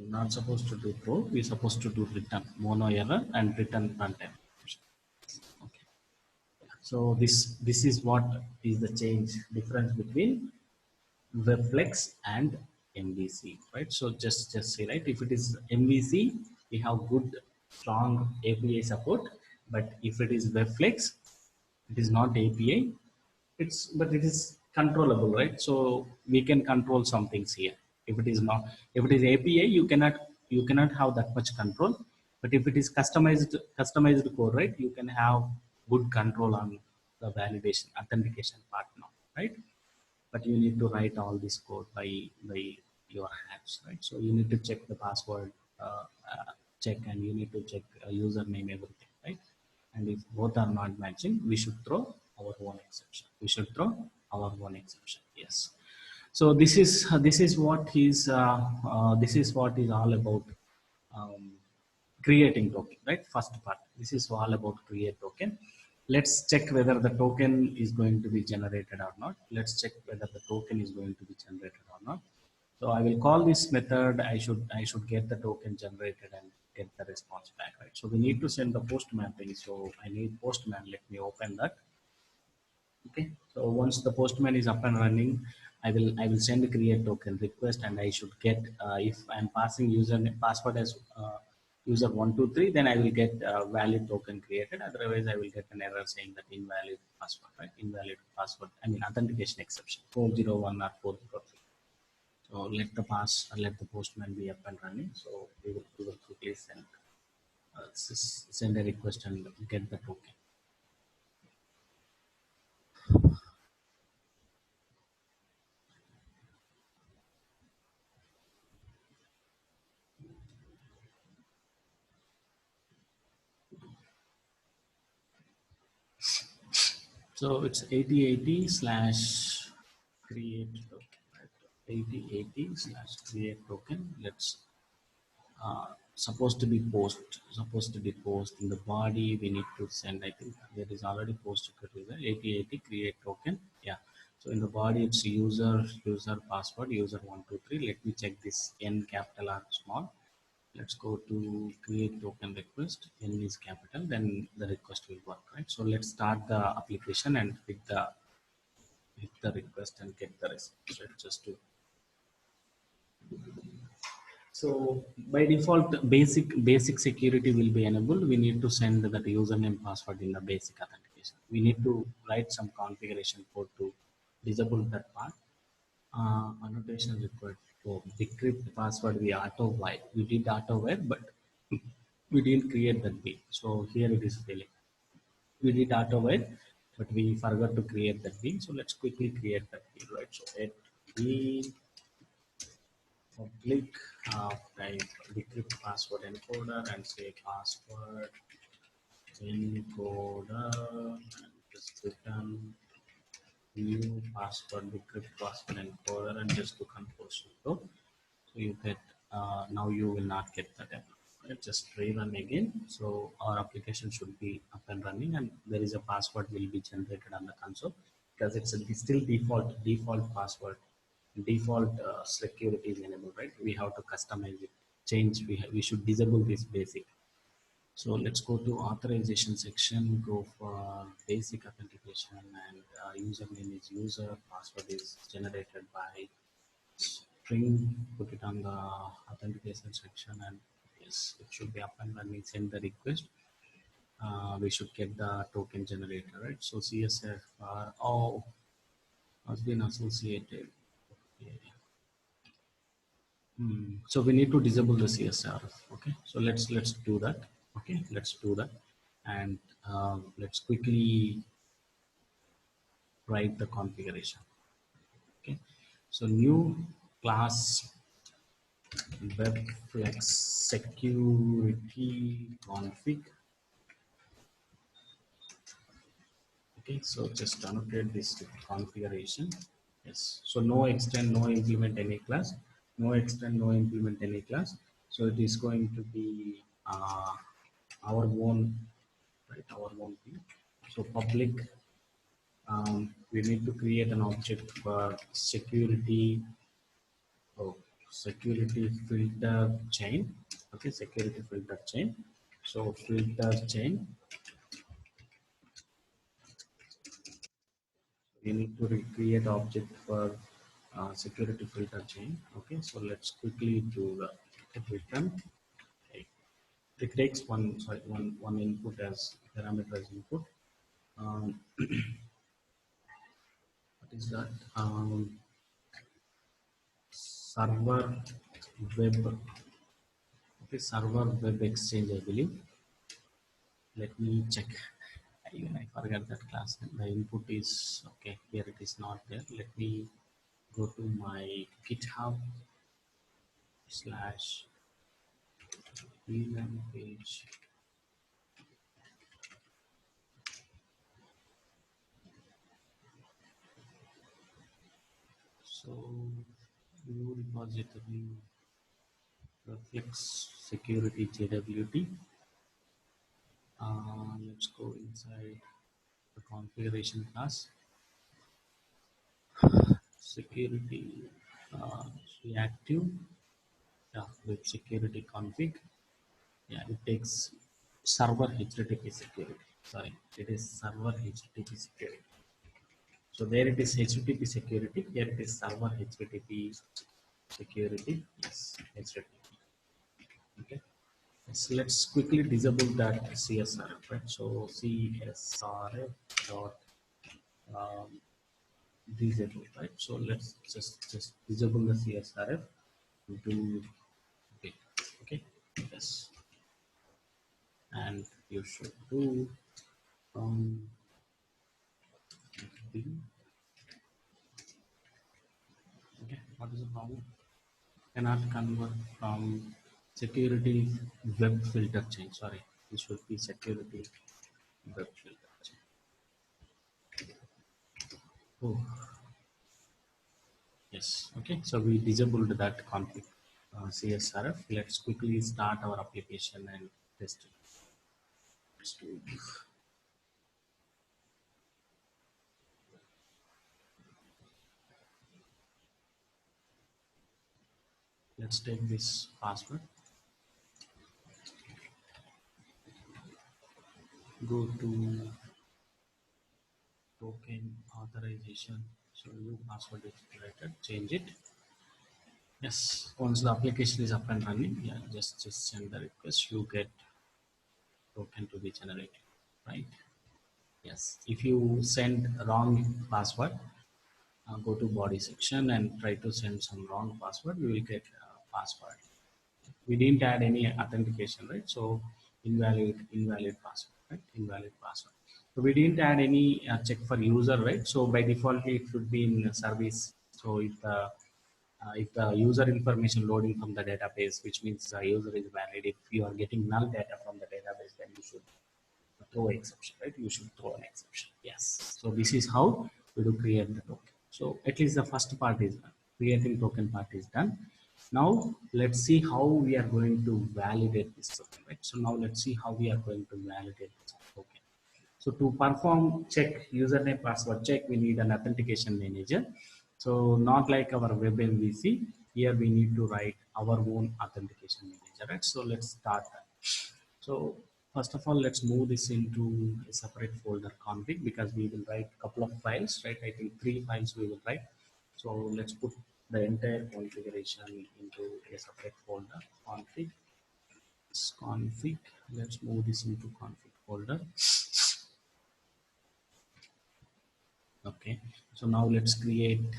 A: not supposed to do throw. We're supposed to do return mono error and return runtime. Okay. So this is what is the change difference between Webflex and MVC, right? So just say, right, if it is MVC, we have good strong API support, but if it is Webflex, it is not API. But it is controllable, right? So we can control some things here. If it is API, you cannot have that much control. But if it is customized code, right, you can have good control on the validation authentication part now, right? But you need to write all this code by your hands, right? So you need to check the password check, and you need to check username, everything, right? And if both are not matching, we should throw our own exception. We should throw our own exception. Yes. So this is what is all about creating token, right? First part. This is all about create token. Let's check whether the token is going to be generated or not. Let's check whether the token is going to be generated or not. So I will call this method. I should get the token generated and get the response back, right? So we need to send the postman thing. So I need postman. Let me open that. Okay. So once the postman is up and running, I will send a create token request, and I should get if I'm passing username password as user 123, then I will get a valid token created. Otherwise, I will get an error saying that invalid password, right? Invalid password. I mean authentication exception 401 or 403. So let the postman be up and running. So we will quickly send a request and get the token. So it's 8080 slash create token, right? 8080 slash create token. Let's supposed to be post in the body. We need to send. I think there is already post user 8080 create token. Yeah. So in the body it's user password user 123. Let me check this n capital or small. Let's go to create token request. N is capital, then the request will work, right? So let's start the application and hit the request and get the response, right? Just to so by default, basic security will be enabled. We need to send that username password in the basic authentication. We need to write some configuration code to disable that part. Annotation required for decrypt password. We did auto while, but we didn't create that B. So here it is failing. We did auto while, but we forgot to create that B. So let's quickly create that B, right? So at B public type decrypt password encoder and say password encoder and just return new password decrypt password encoder and just to compose so you get now you will not get that error. Right? Just rerun again. So our application should be up and running and there is a password will be generated on the console because it's still default password. Default security is enabled, right? We have to customize it, change. We should disable this basic. So let's go to authorization section, go for basic authentication and username is user, password is generated by string, put it on the authentication section and yes, it should be up and running, send the request. We should get the token generator, right? So CSF, has been associated. Okay. So we need to disable the CSR. Okay, so let's do that. Okay, let's do that, and let's quickly write the configuration. Okay, so new class webflex security config. Okay, so just annotate this configuration. Yes, so no extend, no implement any class, no extend, no implement any class. So it is going to be our own, right? Our own thing. So public, we need to create an object for security, oh, security filter chain. Okay, security filter chain. So filter chain. We need to create object for security filter chain. Okay, so let's quickly do the return. Okay. It takes one input as parameter as input. What is that? Server web. Okay, server web exchange, I believe. Let me check. Even I forgot that class. The input is okay. Here it is not there. Let me go to my GitHub slash VLAN page. So new repository reflects security JWT. Let's go inside the configuration class. Security reactive, yeah, with security config. Yeah, it takes server HTTP security. Sorry, it is server HTTP security. So there it is HTTP security. Here it is server HTTP security. Yes, HTTP. Okay. So let's quickly disable that CSRF. Right. So CSRF dot disable. Right. So let's just disable the CSRF. Do it. Okay. Yes. And you should do the okay. What is the problem? Cannot convert from security web filter change. Sorry, this should be security web filter change. Oh, yes. Okay. So we disabled that config CSRF. Let's quickly start our application and test it. Let's do it. Let's take this password. Go to token authorization. So new password is created. Change it. Yes. Once the application is up and running, yeah, just send the request. You get token to be generated, right? Yes. If you send wrong password, go to body section and try to send some wrong password, you will get password. We didn't add any authentication, right? So invalid password, right? Invalid password. So we didn't add any check for user, right? So by default it should be in service. So if the user information loading from the database, which means the user is valid, if you are getting null data from the database, then you should throw exception, right? You should throw an exception. Yes. So this is how we do create the token. So at least the first part is done. Creating token part is done. Now let's see how we are going to validate this token, right? So now let's see how we are going to validate this token. So to perform check, username password check, we need an authentication manager. So not like our web MVC, here we need to write our own authentication manager, right? So let's start that. So first of all, let's move this into a separate folder config, because we will write a couple of files, right? I think 3 files we will write. So let's put the entire configuration into a separate folder config. Config. Let's move this into config folder. Okay. So now let's create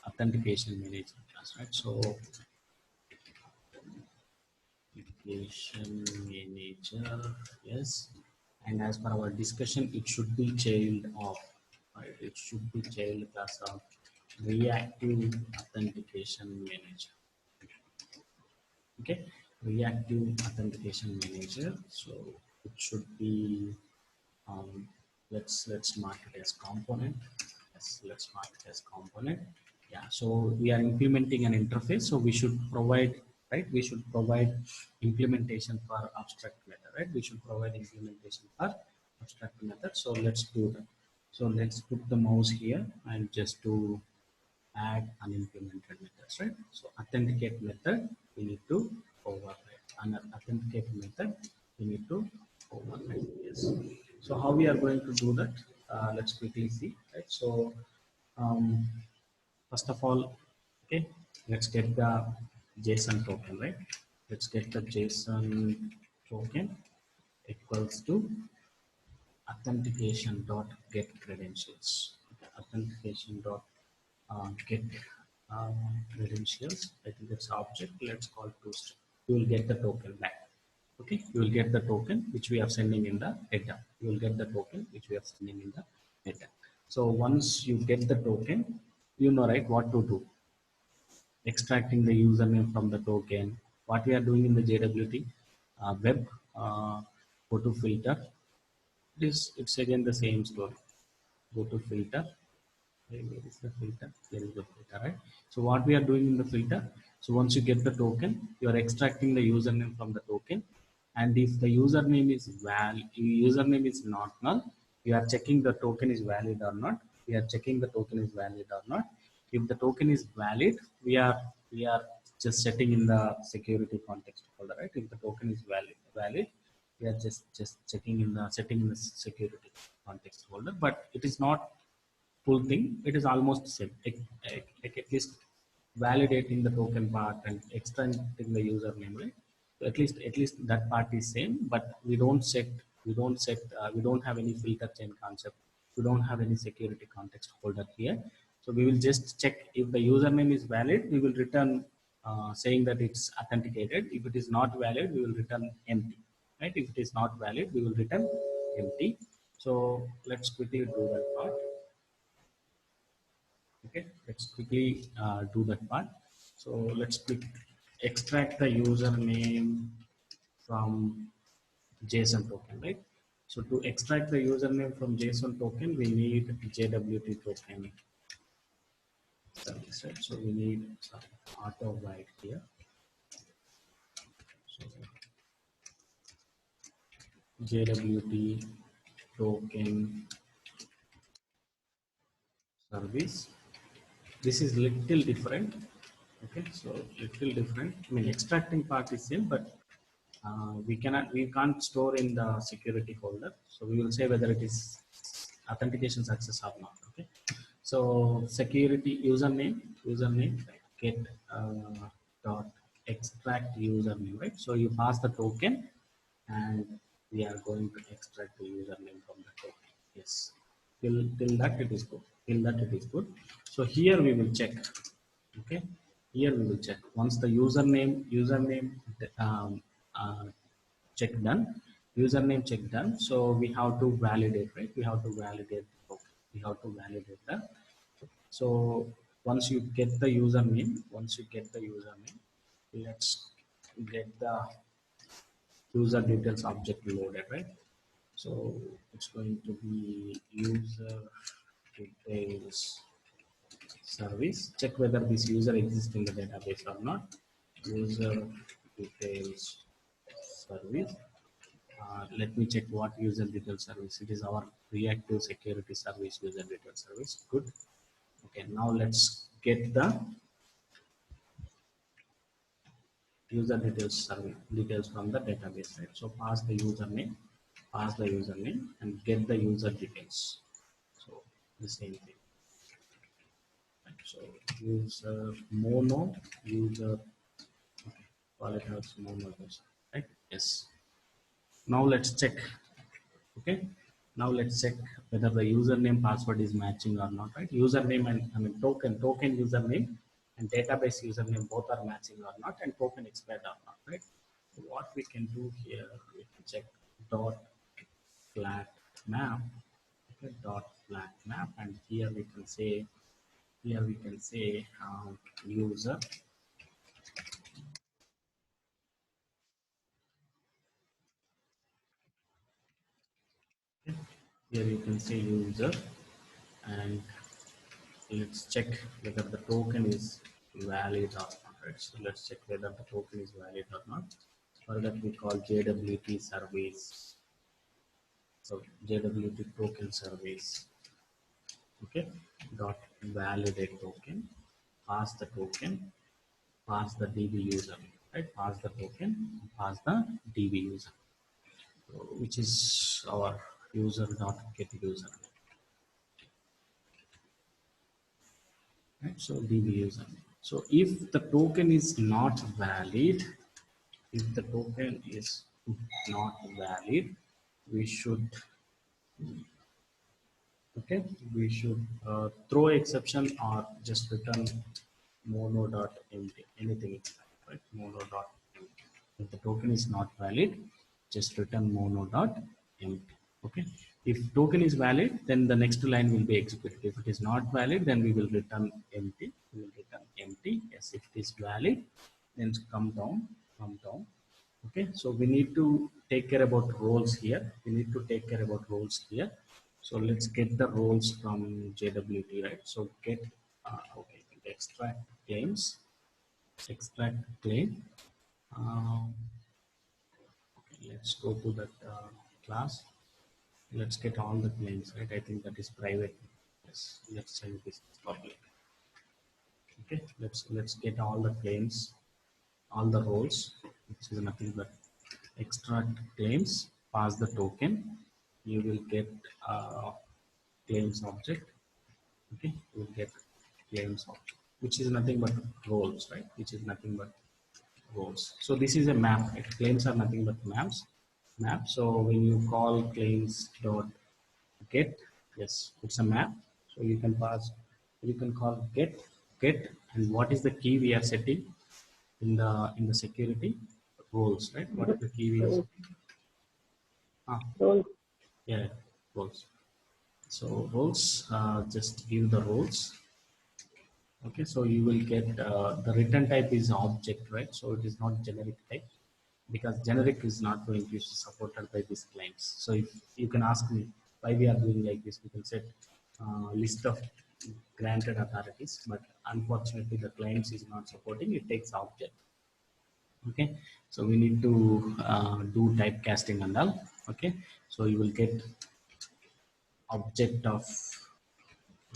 A: authentication manager class, right? So application manager, yes. And as per our discussion, it should be child of, right? It should be child class of reactive authentication manager. Okay, reactive authentication manager. So it should be let's mark it as component. Yes, let's mark it as component. Yeah, so we are implementing an interface, so we should provide, right? We should provide implementation for abstract method, right? We should provide implementation for abstract method. So let's do that. So let's put the mouse here and just to add unimplemented methods, right? So authenticate method, we need to override. And authenticate method, we need to override. Yes. So how we are going to do that? Let's quickly see, right? So first of all, okay, let's get the JSON token, right? Let's get the JSON token equals to authentication dot get credentials. Okay, authentication dot get credentials. I think that's object. Let's call toString. You will get the token back. Okay, you will get the token which we are sending in the header. You will get the token which we are sending in the header. So once you get the token, you know, right, what to do. Extracting the username from the token. What we are doing in the JWT web, go to filter. It's again the same story. Go to filter, Okay, where is the filter? There is the filter, right? So what we are doing in the filter, so once you get the token, you are extracting the username from the token, and if the username is not null, you are checking the token is valid or not. We are checking the token is valid or not. If the token is valid, we are just setting in the security context folder, right? If the token is valid, we are just checking in the setting in the security context folder, but it is not full thing. It is almost the same, like at least validating the token part and extracting the username, right? So at least that part is same, but we don't have any filter chain concept. We don't have any security context folder here. So we will just check if the username is valid. We will return saying that it's authenticated. If it is not valid, we will return empty, right? If it is not valid, we will return empty. So let's quickly do that part. Okay, let's quickly do that part. So let's extract the username from JSON token, right? So to extract the username from JSON token, we need JWT token service, right? So we need some auto write here. So JWT token service. This is little different. Okay, so little different. I mean, extracting part is same, but we can't store in the security folder. So we will say whether it is authentication success or not. Okay, so security username right, get dot extract username, right? So you pass the token, and we are going to extract the username from the token. Yes, till that it is good. Till that it is good. So here we will check. Okay, here we will check once the username um, uh, check done, username check done. So we have to validate, right? We have to validate the token. We have to validate that. So once you get the username, let's get the user details object loaded, right? So it's going to be user details service. Check whether this user exists in the database or not. User details service. Let me check what user detail service. It is our reactive security service user detail service. Good. Okay, now let's get the user details service details from the database, right? So pass the username and get the user details. So the same thing. Right? So user mono user, okay, call it as mono user, right? Yes. Now let's check. Okay, now let's check whether the username password is matching or not, right? Username and token username and database username both are matching or not, and token expired or not, right? So what we can do here, we can check dot flat map. Okay, dot flat map, and here we can say user. Okay, here you can say user, and let's check whether the token is valid or not, right? So let's check whether the token is valid or not. For that we call JWT service. So JWT token service. Okay, dot validate token, pass the token, pass the DB user, right? Pass the token, pass the DB user, so, which is our user dot get user. Right? So DB user. So if the token is not valid, we should, okay, we should throw exception or just return mono dot empty. Anything is fine, right? Mono dot empty. If the token is not valid, just return mono dot empty. Okay. If token is valid, then the next line will be executed. If it is not valid, then we will return empty. We will return empty. Yes, if it is valid, then come down. Okay, so we need to take care about roles here. So let's get the roles from JWT, right? So get, okay, extract claims, extract claim. Okay, let's go to that class. Let's get all the claims, right? I think that is private. Yes, let's change this public. Okay, let's get all the claims, all the roles, which is nothing but extract claims, pass the token. You will get claims object. Okay, you will get claims object, which is nothing but roles, right? Which is nothing but roles. So this is a map. Right? Claims are nothing but maps. Map. So when you call claims dot get, yes, it's a map. So you can pass, you can call get, and what is the key we are setting in the security roles, right? What is the key we are setting? Ah,
C: Roles.
A: yeah, roles. So roles, just give the roles. Okay, so you will get the return type is object, right? So it is not generic type because generic is not going to be supported by these claims. So if you can ask me why we are doing like this, we can set list of granted authorities, but unfortunately the claims is not supporting. It takes object. Okay, so we need to do typecasting and all. Okay, so you will get object of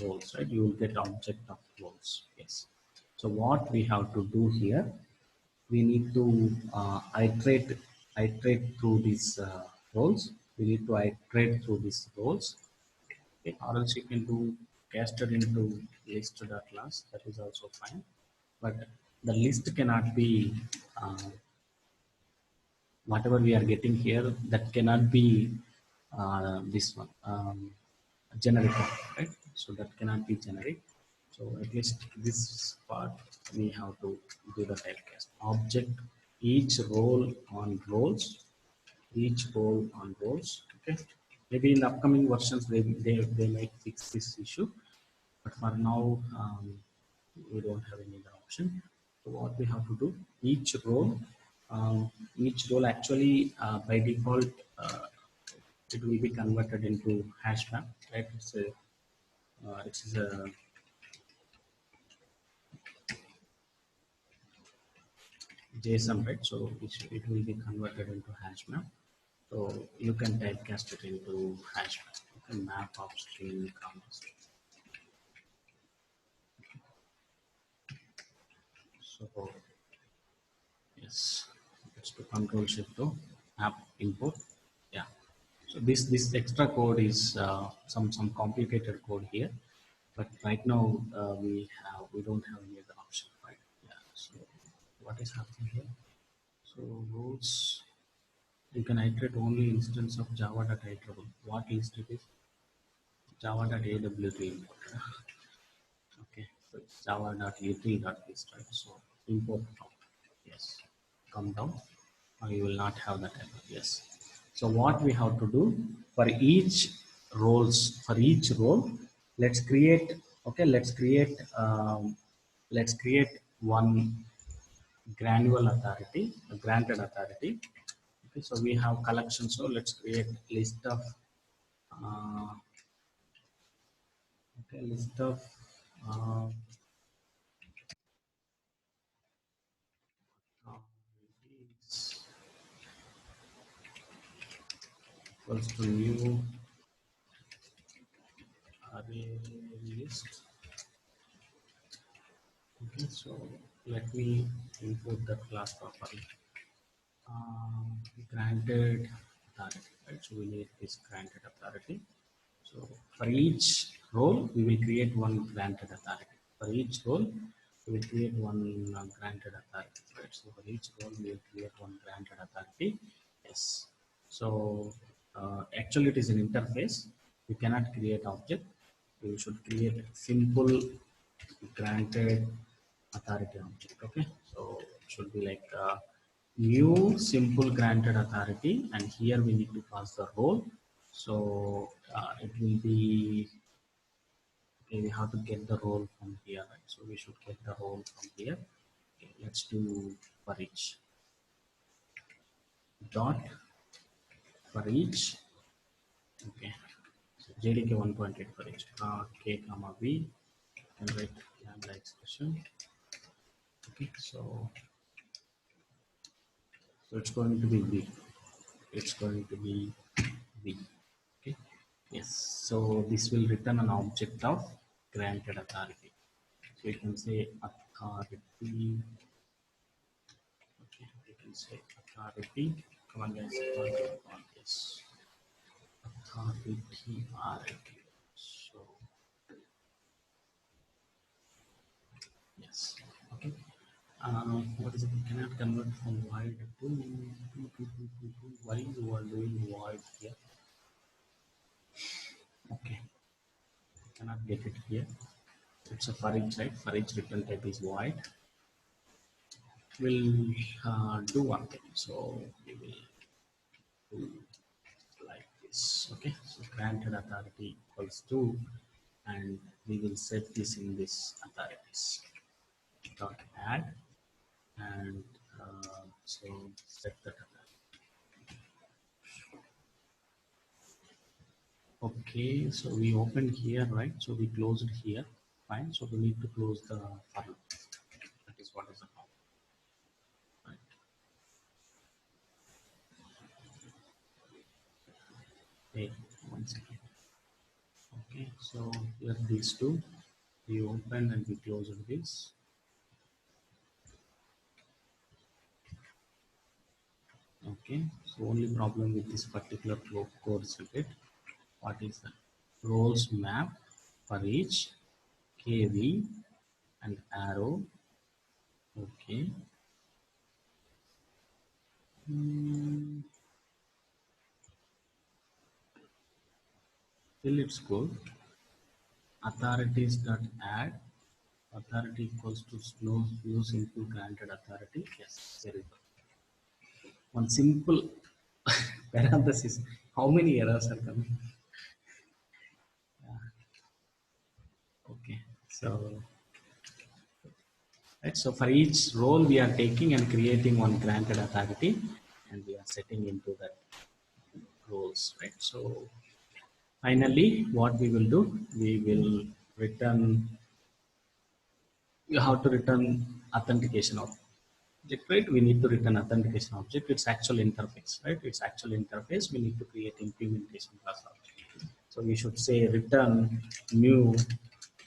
A: roles, right? You will get object of roles. Yes. So what we have to do here, we need to iterate through these roles. We need to iterate through these roles. Okay. Or else you can do casted into list.class. That is also fine. But the list cannot be whatever we are getting here. That cannot be this one. Generic, right? So that cannot be generic. So at least this part we have to do the typecast. Object, each role on roles, each role on roles. Okay. Maybe in the upcoming versions they might fix this issue, but for now we don't have any other option. So what we have to do, each role actually by default it will be converted into hash map, right? It is a JSON, right? So it will be converted into hash map. So you can typecast it into hash map. You can map of string commas. So yes, let's do control shift to map import. Yeah. So this extra code is some complicated code here, but right now we don't have any other option, right? Yeah. So what is happening here? So roles, you can iterate only instance of java.iterable. What list it is? Java.awt import. Okay, so it's java.util.list, right? So import from, yes, come down, or you will not have that error. Yes. So what we have to do for each for each role, let's create, okay, let's create one granular authority, a granted authority. Okay, so we have collection. So let's create list of uh, okay, list of uh, is equals to new array list. Okay, so let me import the class properly. Granted authority, right? So we need this granted authority. So for each role, we will create one granted authority. For each role, we will create one granted authority, right? So for each role, we will create one granted authority. Yes. So actually, it is an interface. You cannot create object. You should create simple granted authority object. Okay. So it should be like new simple granted authority, and here we need to pass the role. So it will be, okay, we have to get the role from here, right? So we should get the role from here. Okay, let's do for each dot for each. Okay, So JDK 1.8 for each k comma v, and write lambda expression. Okay, so it's going to be v. It's going to be v. Okay. Yes. So this will return an object of granted authority. So you can say authority. Okay. You can say authority. Come on, guys. Come on, yes. Authority. So yes. Okay. What is it? We cannot convert from void to why you are doing void here. Okay. Cannot get it here. It's a for each, right? For each return type is void. We'll do one thing. So we will do like this. Okay. So granted authority equals to, and we will set this in this authorities dot add, and so set that authority. Okay, so we opened here, right? So we closed here. Fine. So we need to close the for loop. That is what is the problem. Right. Hey, 1 second. Okay, so here these two, we opened and we closed this. Okay, so only problem with this particular code snippet, what is that? Roles map for each KV and arrow. Okay. Still it's good. Authorities dot add. Authority equals to use into granted authority. Yes, very good. One simple parenthesis. How many errors are coming? Okay, so right, so for each role we are taking and creating one granted authority, and we are setting into that roles, right? So finally, what we will do, we will return. You have to return authentication object, right? We need to return authentication object. It's actual interface, right? It's actual interface. We need to create implementation class object. So we should say return new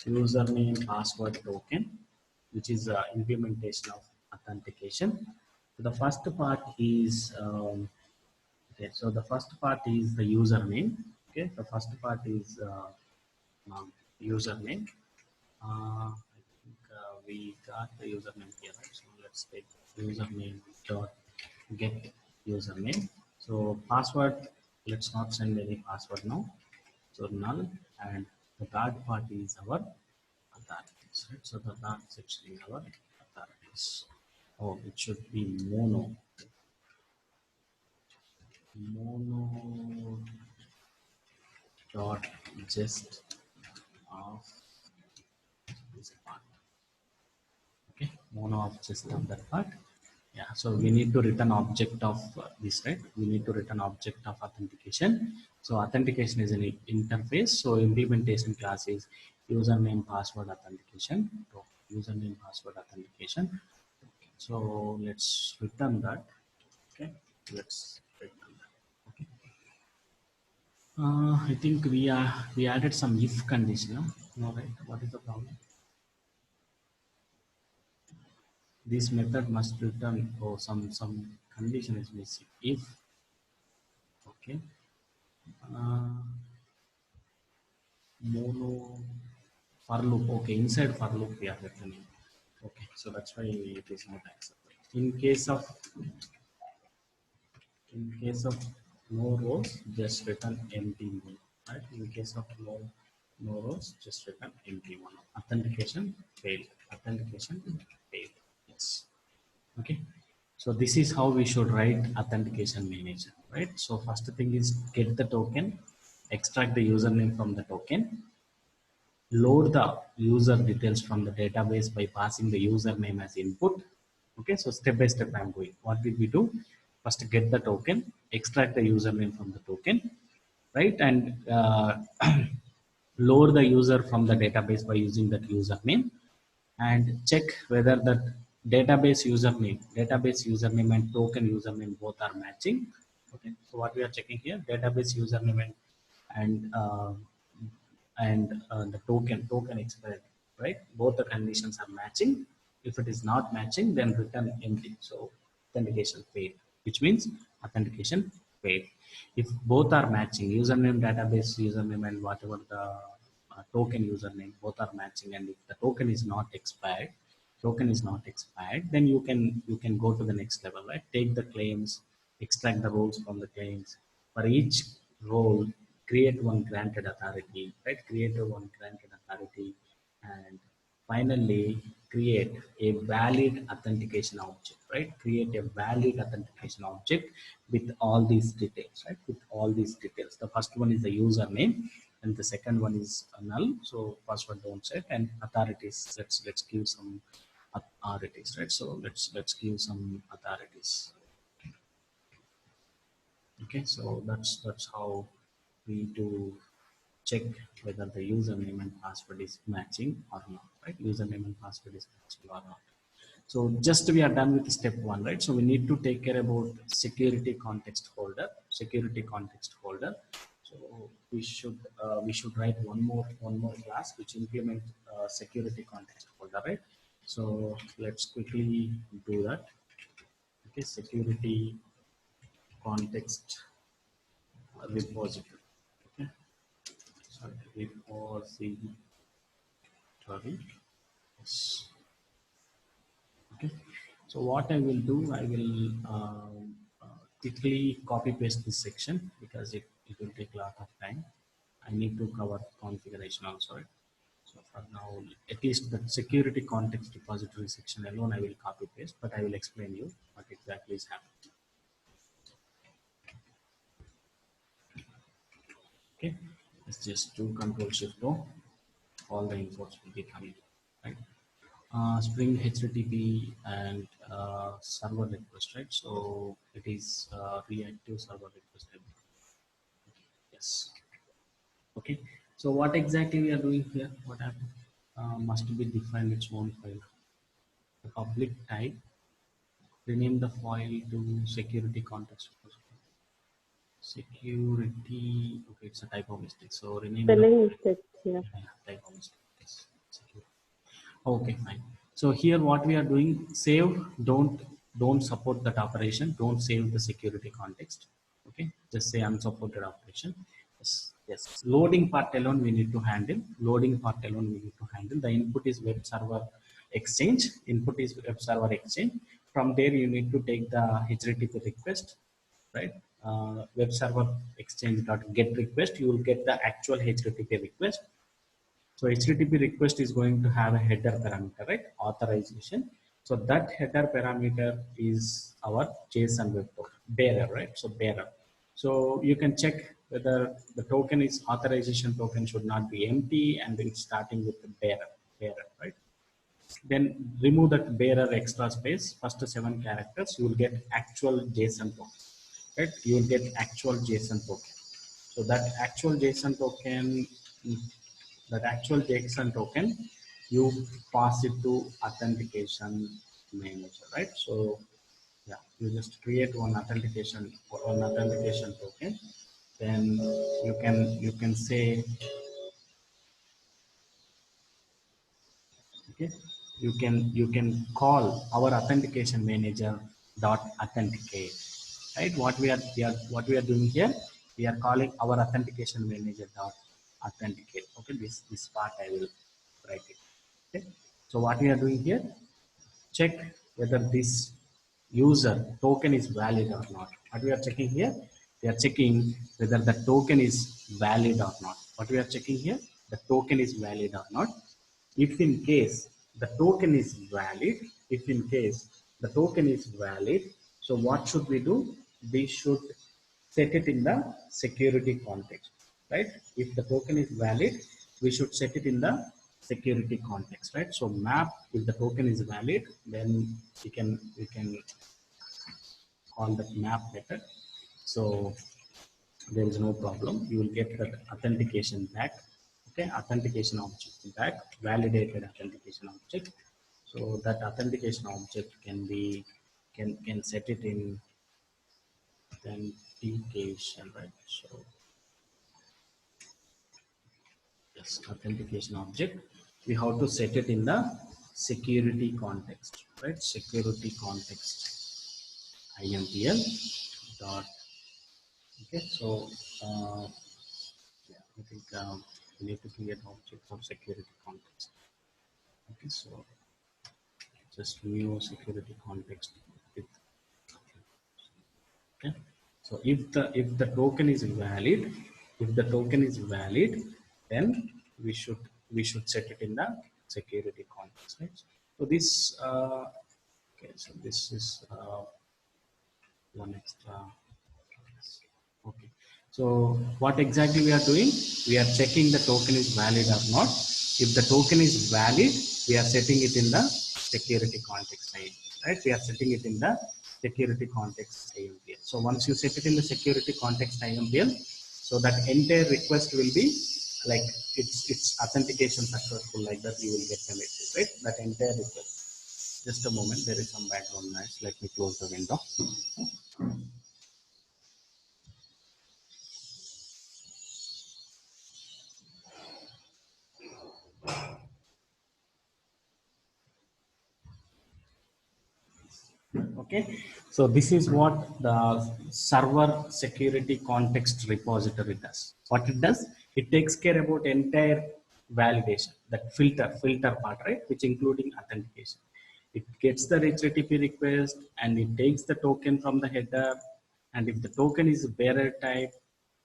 A: username password token, which is implementation of authentication. So the first part is okay. So the first part is the username. Okay, the first part is username. I think we got the username here, right? So let's take username dot get username. So password. Let's not send any password now. So null, and the third part is our authorities, right? So the third section is our authorities. Oh, it should be mono dot just of this part. Okay, mono of just of that part. Yeah, so we need to return object of this, right? We need to return object of authentication. So authentication is an interface. So implementation class is username password authentication. So username password authentication. Okay, so let's return that. Okay, let's return that. Okay. I think we added some if condition. No, right? What is the problem? This method must return, or some condition is missing. If okay, mono for loop. Okay, inside for loop we are returning. Okay, so that's why it is not accepted. In case of no rows, just return empty one. Right? In case of no rows, just return empty one. Authentication failed. Authentication failed. Yes. Okay. So this is how we should write authentication manager, right? So first thing is get the token, extract the username from the token, load the user details from the database by passing the username as input. Okay, so step by step I'm going. What did we do? First get the token, extract the username from the token, right? And load the user from the database by using that username, and check whether that database username and token username both are matching. Okay, so what we are checking here, database username and the token expired, right? Both the conditions are matching. If it is not matching, then return empty. So authentication failed, which means authentication failed. If both are matching, username, database username, and whatever the token username, both are matching, and if the token is not expired, then you can go to the next level, right? Take the claims, extract the roles from the claims. For each role, create one granted authority, right? Create a one granted authority, and finally create a valid authentication object, right? Create a valid authentication object with all these details, right? With all these details. The first one is the username, and the second one is null. So password don't set, and authorities. Let's give some authorities, right? So let's give some authorities. Okay, so that's how we do check whether the username and password is matching or not, right? Username and password is matching or not. So just we are done with step one, right? So we need to take care about security context folder. So we should write one more class which implement security context folder, right? So let's quickly do that. Okay, security context repository. Okay, sorry, repository. Yes. Okay, so what I will do, I will quickly copy paste this section because it will take a lot of time. I need to cover configuration also, right? So for now, at least the security context repository section alone, I will copy paste, but I will explain you what exactly is happening. Okay, let's just do Control Shift O. All the imports will be coming, right? Spring HTTP and server request, right? So it is reactive server request. Yes. Okay. So what exactly we are doing here? What happened? Must be defined its own file. The public type. Rename the file to security context. Security. Okay, it's a typo mistake. So rename the
C: Spelling mistake. Yeah.
A: typo mistake. Yes. Security. Okay, fine. So here what we are doing, save, don't support that operation, don't save the security context. Okay, just say unsupported operation. Yes, yes. Loading part alone we need to handle. The input is web server exchange. From there you need to take the HTTP request, right? Web server exchange dot get request. You will get the actual HTTP request. So HTTP request is going to have a header parameter, right? Authorization. So that header parameter is our JSON web token, bearer, right? So bearer. So you can check whether the token is authorization token should not be empty and it's starting with the bearer, right? Then remove that bearer extra space, first 7 characters, you will get actual JSON token, right? You will get actual JSON token. So that actual JSON token, you pass it to authentication manager, right? So yeah, you just create one authentication token. Then you can say, okay, you can call our authentication manager dot authenticate, right? What we are doing here, we are calling our authentication manager dot authenticate. Okay, this part I will write it. Okay, so what we are doing here, check whether this user token is valid or not. What we are checking here, we are checking whether the token is valid or not. What we are checking here, the token is valid or not. If in case the token is valid, so what should we do? We should set it in the security context, right? If the token is valid, we should set it in the security context, right? So map, if the token is valid, then we can call that map method. So there is no problem. You will get that authentication back. Okay, authentication object back, validated authentication object. So that authentication object can be can set it in authentication, right? So yes, authentication object. We have to set it in the security context, right? Security context IMPL dot. Okay, so yeah, I think we need to create object of security context. Okay, so just new security context with. Okay, so if the token is valid, then we should set it in the security context, right? So this okay, so this is one extra. Okay, so what exactly we are doing? We are checking the token is valid or not. If the token is valid, we are setting it in the security context IMPL, right? We are setting it in the security context IMPL. So once you set it in the security context IMPL, so that entire request will be like it's authentication successful, like that you will get a message, right? That entire request. Just a moment, there is some background noise. Let me close the window. Okay, so this is what the server security context repository does. What it does, it takes care about entire validation, that filter part, right, which including authentication. It gets the HTTP request and it takes the token from the header, and if the token is bearer type,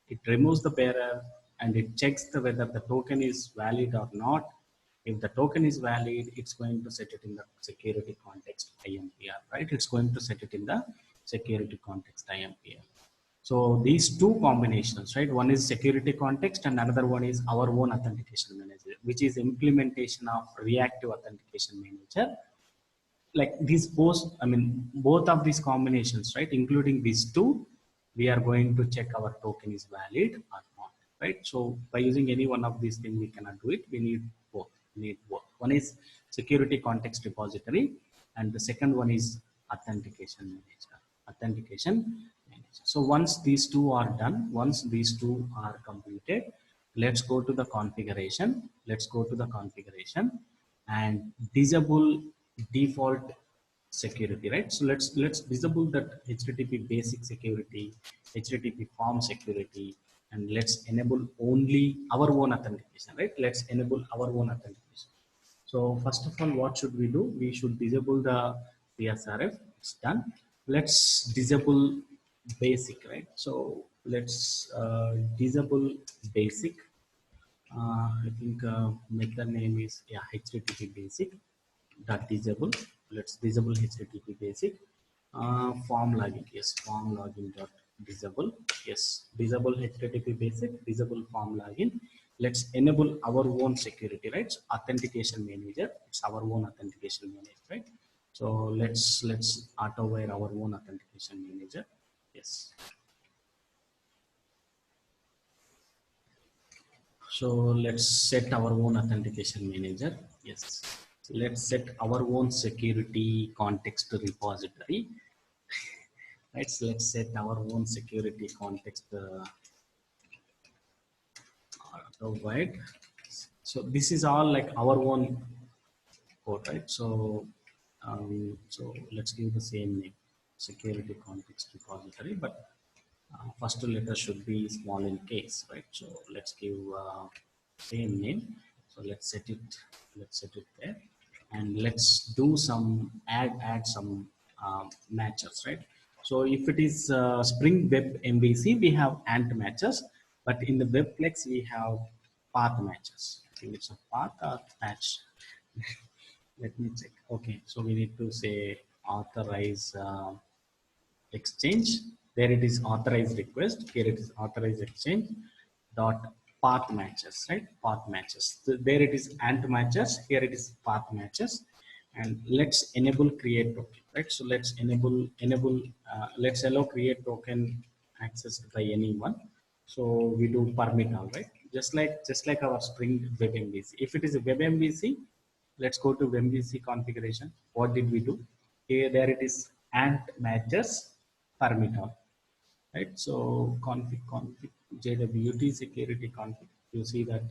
A: it removes the bearer and it checks the whether the token is valid or not. If the token is valid, it's going to set it in the security context IMPR, right? It's going to set it in the security context IMPR. So these two combinations, right? One is security context and another one is our own authentication manager, which is implementation of reactive authentication manager. Like these both, I mean, both of these combinations, right? Including these two, we are going to check our token is valid or not, right? So by using any one of these things, we cannot do it. We need both. We need both. One is security context repository, and the second one is authentication manager. Authentication manager. So once these two are done, once these two are completed, let's go to the configuration. Let's go to the configuration and disable default security, right? So let's disable that HTTP basic security, HTTP form security, and let's enable only our own authentication, right? Let's enable our own authentication. So first of all, what should we do? We should disable the PSRF. It's done. Let's disable basic, right? So let's disable basic. I think method name is HTTP basic dot disable. Let's disable HTTP basic. Form login, yes, form login dot disable. Yes, disable HTTP basic, disable form login. Let's enable our own security, right? So authentication manager, it's our own authentication manager, right? So let's auto wire our own authentication manager. Yes. So let's set our own authentication manager. Yes. Let's set our own security context repository. Right. So let's set our own security context provide. So this is all like our own code, right? So so let's give the same name, security context repository, but first letter should be small in case, right? So let's give same name. So let's set it there, and let's do some add some matches, right? So if it is Spring Web MVC, we have ant matches, but in the WebFlex we have path matches. I think it's a path or patch. Let me check. Okay, so we need to say authorize exchange. There it is authorized request. Here it is authorized exchange dot path matches, right? Path matches. So there it is ant matches. Here it is path matches, and let's enable create token, right? So let's enable let's allow create token accessed by anyone. So we do permit all, right? Just like our Spring Web MVC. If it is a Web MVC, let's go to MVC configuration. What did we do? Here, there it is, ant matches permit all, right? So config JWT security config. You see that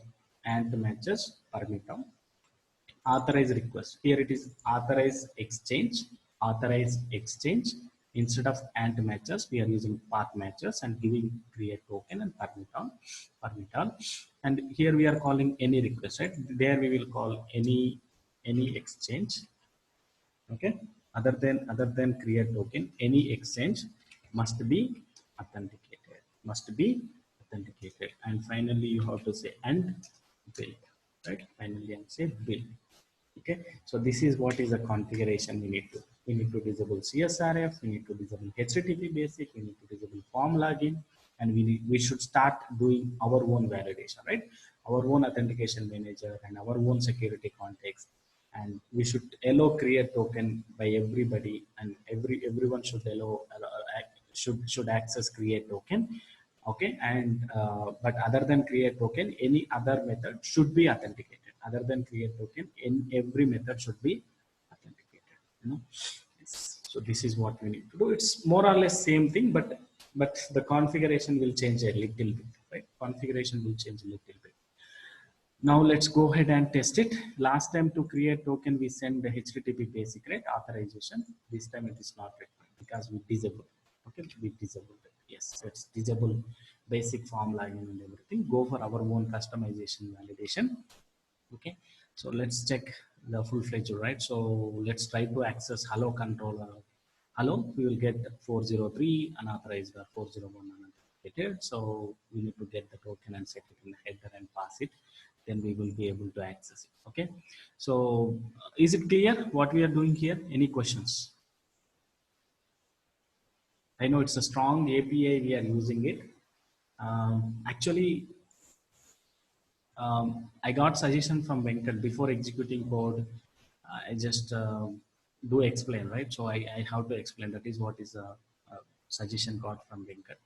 A: ant matches permit all. Authorize request. Here it is authorize exchange. Instead of ant matches, we are using path matches and giving create token and permit all. And here we are calling any request, right? There we will call any exchange. Okay. Other than create token, any exchange must be authenticated. And finally, you have to say and build, right? Finally, and say build. Okay, so this is what is the configuration we need to disable CSRF, we need to disable HTTP basic, we need to disable form login, and we should start doing our own validation, right? Our own authentication manager and our own security context, and we should allow create token by everybody, and everyone should allow should access create token. Okay, and but other than create token, any other method should be authenticated. Other than create token, in every method should be authenticated. You know, yes. So this is what we need to do. It's more or less same thing, but the configuration will change a little bit, right? Configuration will change a little bit. Now let's go ahead and test it. Last time to create token, we send the HTTP basic, right? Authorization. This time it is not required because we disable. Okay, we disable it. Yes, let's disable basic form login and everything. Go for our own customization validation. Okay, so let's check the full-fledged, right? So let's try to access hello controller. Hello, we will get 403 unauthorized or 401 unauthenticated. So we need to get the token and set it in the header and pass it. Then we will be able to access it. Okay, so is it clear what we are doing here? Any questions? I know it's a strong API, we are using it. Actually, I got suggestion from Venkat before executing code. I just do explain, right? So I have to explain. That is what is a suggestion got from Venkat.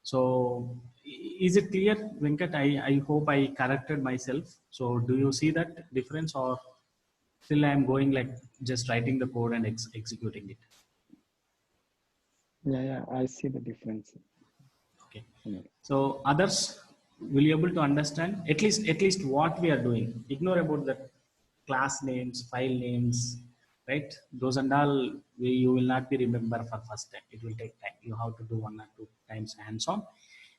A: So is it clear, Venkat? I hope I corrected myself. So do you see that difference, or still I am going like just writing the code and executing it?
D: Yeah, I see the difference.
A: Okay. So others will be able to understand at least what we are doing. Ignore about the class names, file names, right? Those and all you will not be remember for first time. It will take time. You have to do 1 or 2 times hands-on.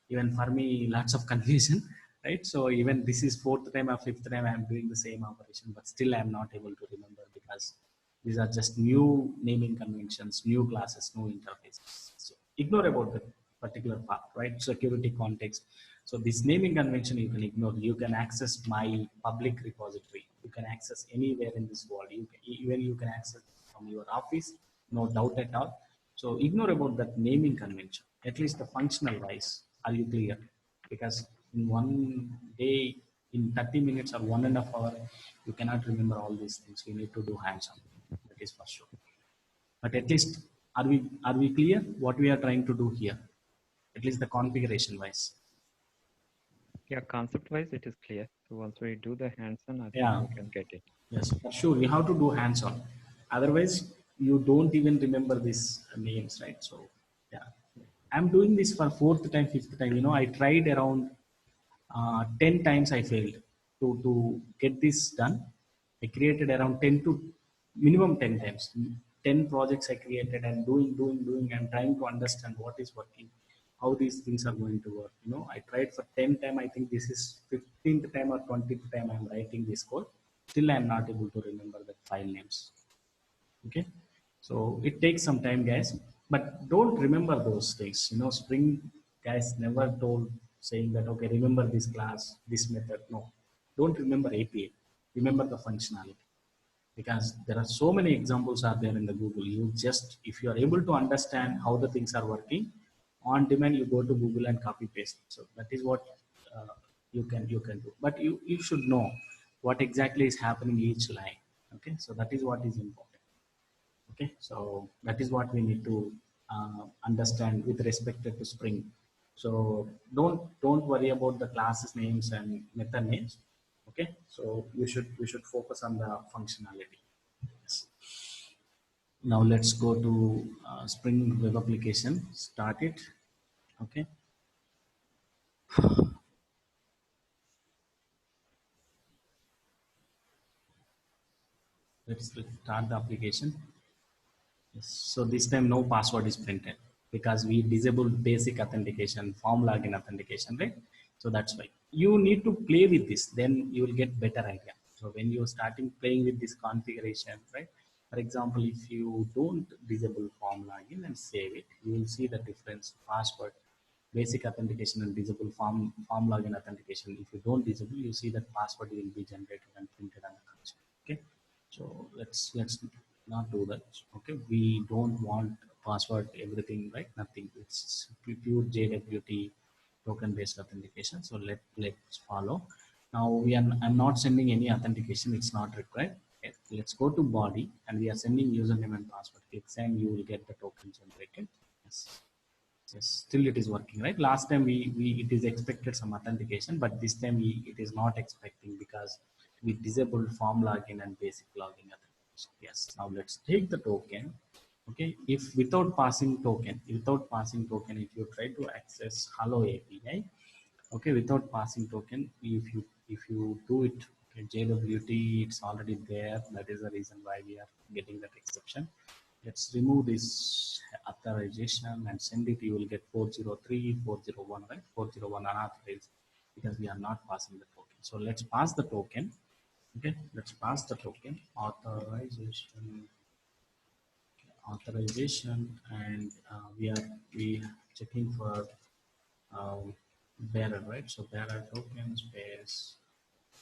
A: Even for me, lots of confusion, right? So even this is 4th time or 5th time I am doing the same operation, but still I am not able to remember because these are just new naming conventions, new classes, new interfaces. So ignore about the particular part, right? Security context. So this naming convention you can ignore. You can access my public repository. You can access anywhere in this world. Even you can access from your office, no doubt at all. So ignore about that naming convention, at least the functional wise. Are you clear? Because in one day, in 30 minutes or 1.5 hours, you cannot remember all these things. We need to do hands-on. That is for sure. But at least are we clear what we are trying to do here? At least the configuration wise.
E: Yeah, concept-wise, it is clear. So once we do the hands-on, I think
A: Yeah.
E: we can get it.
A: Yes, for sure. You have to do hands-on. Otherwise, you don't even remember these names, right? So, yeah. I'm doing this for 4th time, 5th time. You know, I tried around 10 times. I failed to get this done. I created around 10 to minimum 10 times. 10 projects I created and doing and trying to understand what is working, how these things are going to work. You know, I tried for 10 time. I think this is 15th time or 20th time I'm writing this code. Still, I'm not able to remember the file names. Okay, so it takes some time, guys. But don't remember those things. You know, Spring guys never told saying that okay, remember this class, this method. No, don't remember API. Remember the functionality, because there are so many examples are there in the Google. You just, if you are able to understand how the things are working on demand, you go to Google and copy paste. So that is what you can do. But you should know what exactly is happening each line. Okay, so that is what is important. Okay, so that is what we need to understand with respect to Spring. So don't worry about the classes names and method names. Okay, so you should focus on the functionality. Yes. Now let's go to Spring Web Application. Start it. Okay. Let's start the application. Yes. So this time no password is printed because we disabled basic authentication, form login authentication, right? So that's why you need to play with this. Then you will get better idea. So when you're starting playing with this configuration, right? For example, if you don't disable form login and save it, you will see the difference password, basic authentication and disable form login authentication. If you don't disable, you see that password will be generated and printed on the console. Okay. So let's not do that. Okay, we don't want password everything, right? Nothing. It's pure JWT token based authentication. So let's follow. Now I'm not sending any authentication. It's not required. Okay, let's go to body and we are sending username and password. Click send. You will get the token generated. Yes. Yes, still it is working, right? Last time we it is expected some authentication, but this time it is not expecting because we disabled form login and basic login authentication. Yes, now let's take the token. Okay, if without passing token, if you try to access Hello API, okay, without passing token, if you do it, okay, JWT, it's already there. That is the reason why we are getting that exception. Let's remove this authorization and send it. You will get 403, 401, right? 401 unauthorized because we are not passing the token. So let's pass the token. Okay, let's pass the token authorization, and we checking for bearer, right? So bearer token space,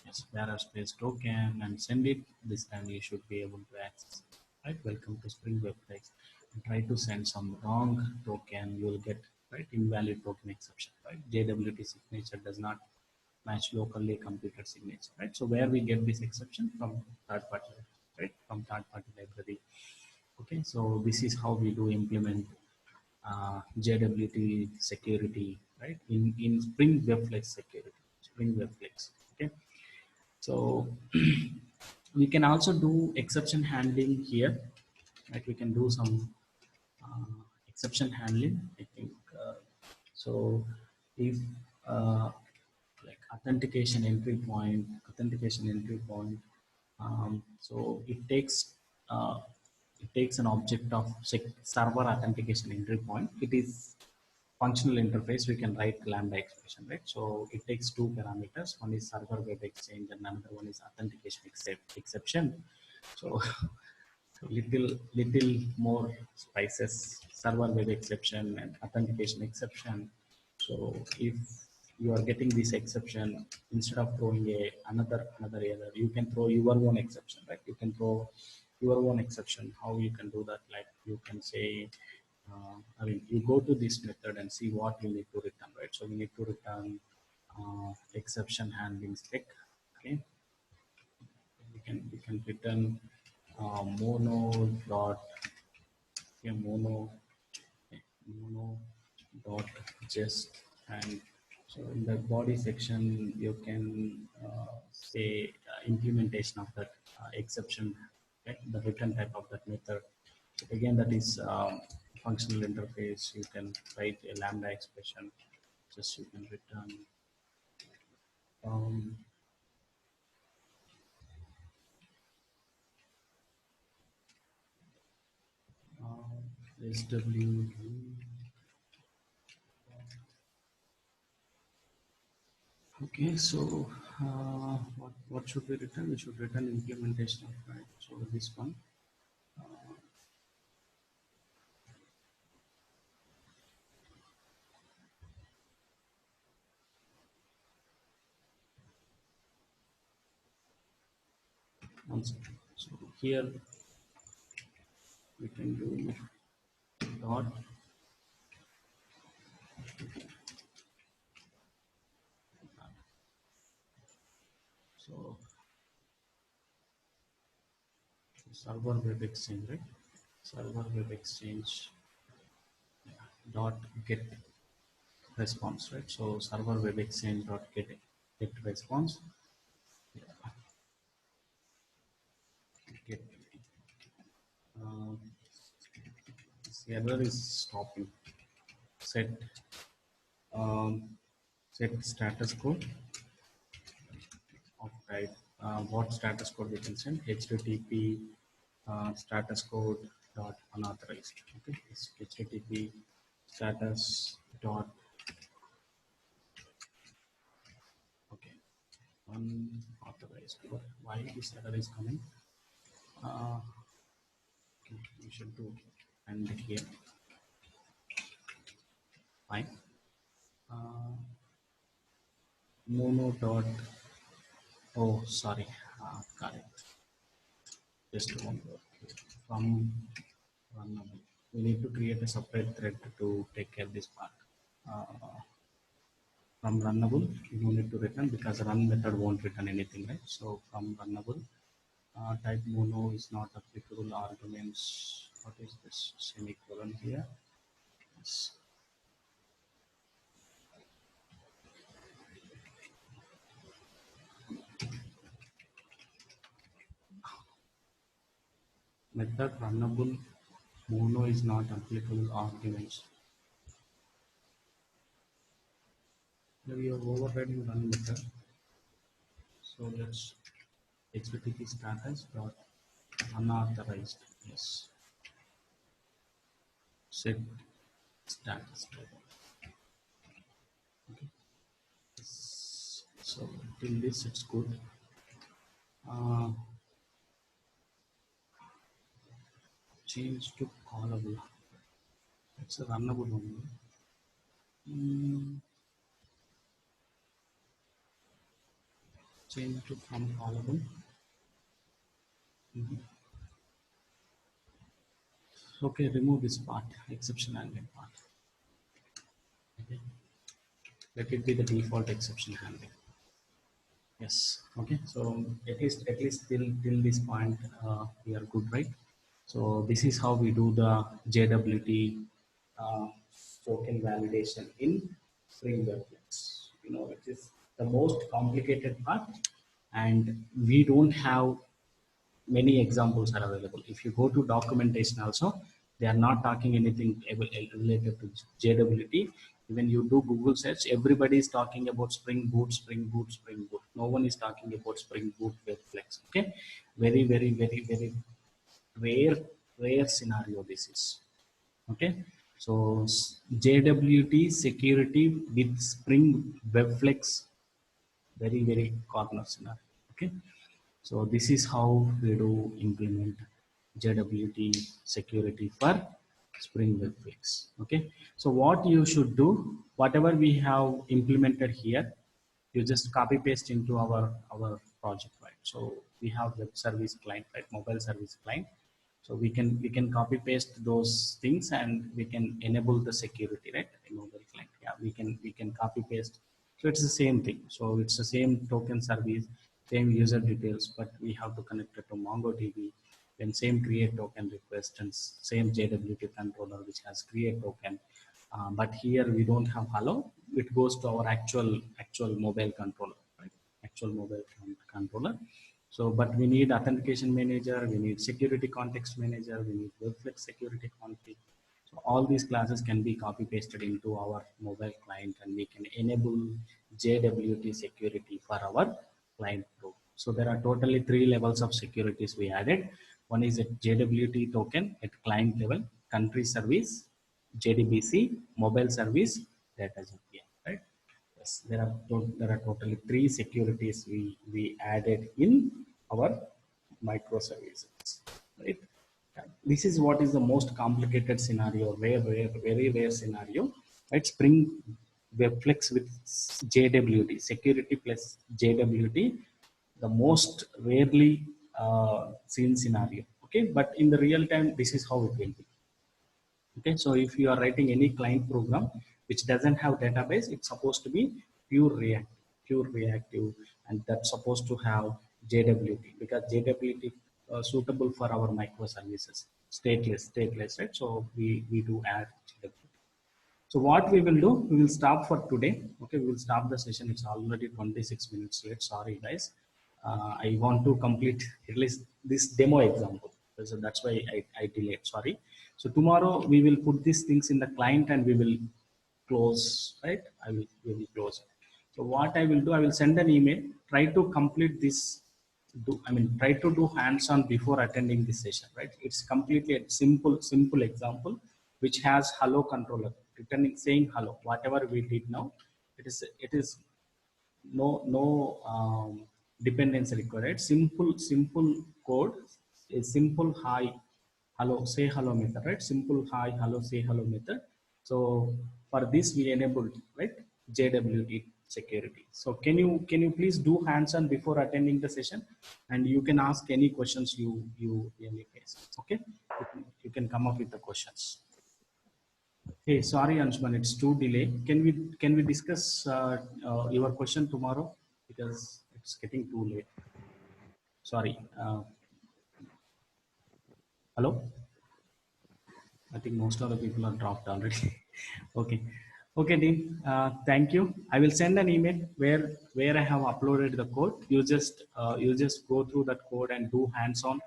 A: yes, bearer space token, and send it. This time you should be able to access it, right? Welcome to Spring Web Flex. And try to send some wrong token, you will get, right, invalid token exception, right? JWT signature does not match locally computed signature, right? So where we get this exception from third party, right? From third party library. Okay, so this is how we do implement JWT security, right? In Spring Web Flex security, Spring Web Flex. Okay, so we can also do exception handling here, right? We can do some exception handling. I think so. If uh, like authentication entry point. So it takes an object of server authentication entry point. It is functional interface. We can write lambda expression, right? So it takes two parameters. One is server web exchange and another one is authentication exception. So little more spices, server web exception and authentication exception. So if you are getting this exception, instead of throwing another error, you can throw your own exception, right? You can throw your own exception. How you can do that? Like you can say, I mean, you go to this method and see what you need to return, right? So we need to return exception handling spec. Okay, we can return mono dot, yeah, mono dot just, and so in the body section you can say implementation of that exception, okay? The return type of that method. Again, that is functional interface. You can write a lambda expression, just you can return um, SW. Okay, so what should we return? We should return implementation of, right? So this one. One second. So here we can do dot. So server web exchange, right? Server web exchange, yeah, dot get response, right? So server web exchange dot get response. Yeah. Get, this error is stopping. Set set status code of type. What status code we can send? HTTP status code dot unauthorized. Okay, it's HTTP status dot. Okay, unauthorized. Why this error is coming? Okay, we should do and here. Fine. Mono dot. Oh, sorry. Got it. Just one more. From runnable. We need to create a separate thread to take care of this part. From runnable, you don't need to return because run method won't return anything, right? So from runnable, type mono is not applicable arguments. What is this semicolon here? Yes. Method runnable mono is not applicable arguments. We are overriding run method. So let's HTTP status dot unauthorized. Yes. Set status. Okay. So till this it's good. Change to callable. It's a runnable only. Change to from callable. Okay, remove this part, exception handling part. Okay. Let it be the default exception handling. Yes. Okay. So at least till this point we are good, right? So this is how we do the JWT token validation in Spring Web Flex. You know, it is the most complicated part, and we don't have many examples are available. If you go to documentation also, they are not talking anything related to JWT. When you do Google search, everybody is talking about Spring Boot, Spring Boot, Spring Boot. No one is talking about Spring Boot Web Flex. Okay, very, very, very, very rare scenario this is. Okay, so JWT security with Spring Web Flex, very, very corner scenario. Okay. So this is how we do implement JWT security for Spring Web Flex. Okay. So what you should do, whatever we have implemented here, you just copy paste into our project, right? So we have web service client, right? Mobile service client. So we can copy paste those things and we can enable the security, right? In mobile client. Yeah, we can copy paste. So it's the same thing. So it's the same token service, same user details, but we have to connect it to MongoDB. Then same create token request and same JWT controller which has create token. But here we don't have hello. It goes to our actual mobile controller, right? Actual mobile controller. So, but we need authentication manager, we need security context manager, we need WebFlex security config. So all these classes can be copy pasted into our mobile client, and we can enable JWT security for our client too. So there are totally 3 levels of securities we added. One is a JWT token at client level, country service, JDBC, mobile service, data GPI, right? Yes, there are totally 3 securities we added in our microservices, right? This is what is the most complicated scenario, very rare scenario, right? Spring Web Flex with JWT, security plus JWT, the most rarely seen scenario. Okay, but in the real time, this is how it will be. Okay, so if you are writing any client program which doesn't have database, it's supposed to be pure reactive, and that's supposed to have JWT because JWT suitable for our microservices, stateless, right? So we do add JWT. So what we will do, we will stop for today. Okay, we will stop the session. It's already 26 minutes late. Sorry, guys. I want to complete at least this demo example. So that's why I delayed. Sorry. So tomorrow we will put these things in the client and we will close. Right? We will close. So what I will do, I will send an email. Try to complete this. Try to do hands-on before attending this session. Right? It's completely a simple example which has hello controller returning saying hello. Whatever we did now, it is no dependency required. Simple code, a simple hi hello say hello method, right? Simple hi hello say hello method. So for this we enabled, right, JWT security. So can you please do hands-on before attending the session, and you can ask any questions you really face. Okay, you can come up with the questions. Hey, sorry, Anshuman, it's too delay. Can we discuss your question tomorrow, because it's getting too late. Sorry. Hello. I think most of the people are dropped already. Okay. Okay, Dean. Thank you. I will send an email where I have uploaded the code. You just go through that code and do hands-on,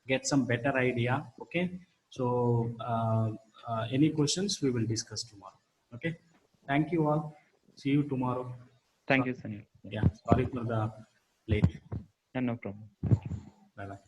A: get some better idea. Okay. So any questions we will discuss tomorrow. Okay. Thank you all. See you tomorrow.
E: Thank you, Sunil.
A: Yeah. Sorry for the late.
E: Yeah, no problem.
A: Bye bye.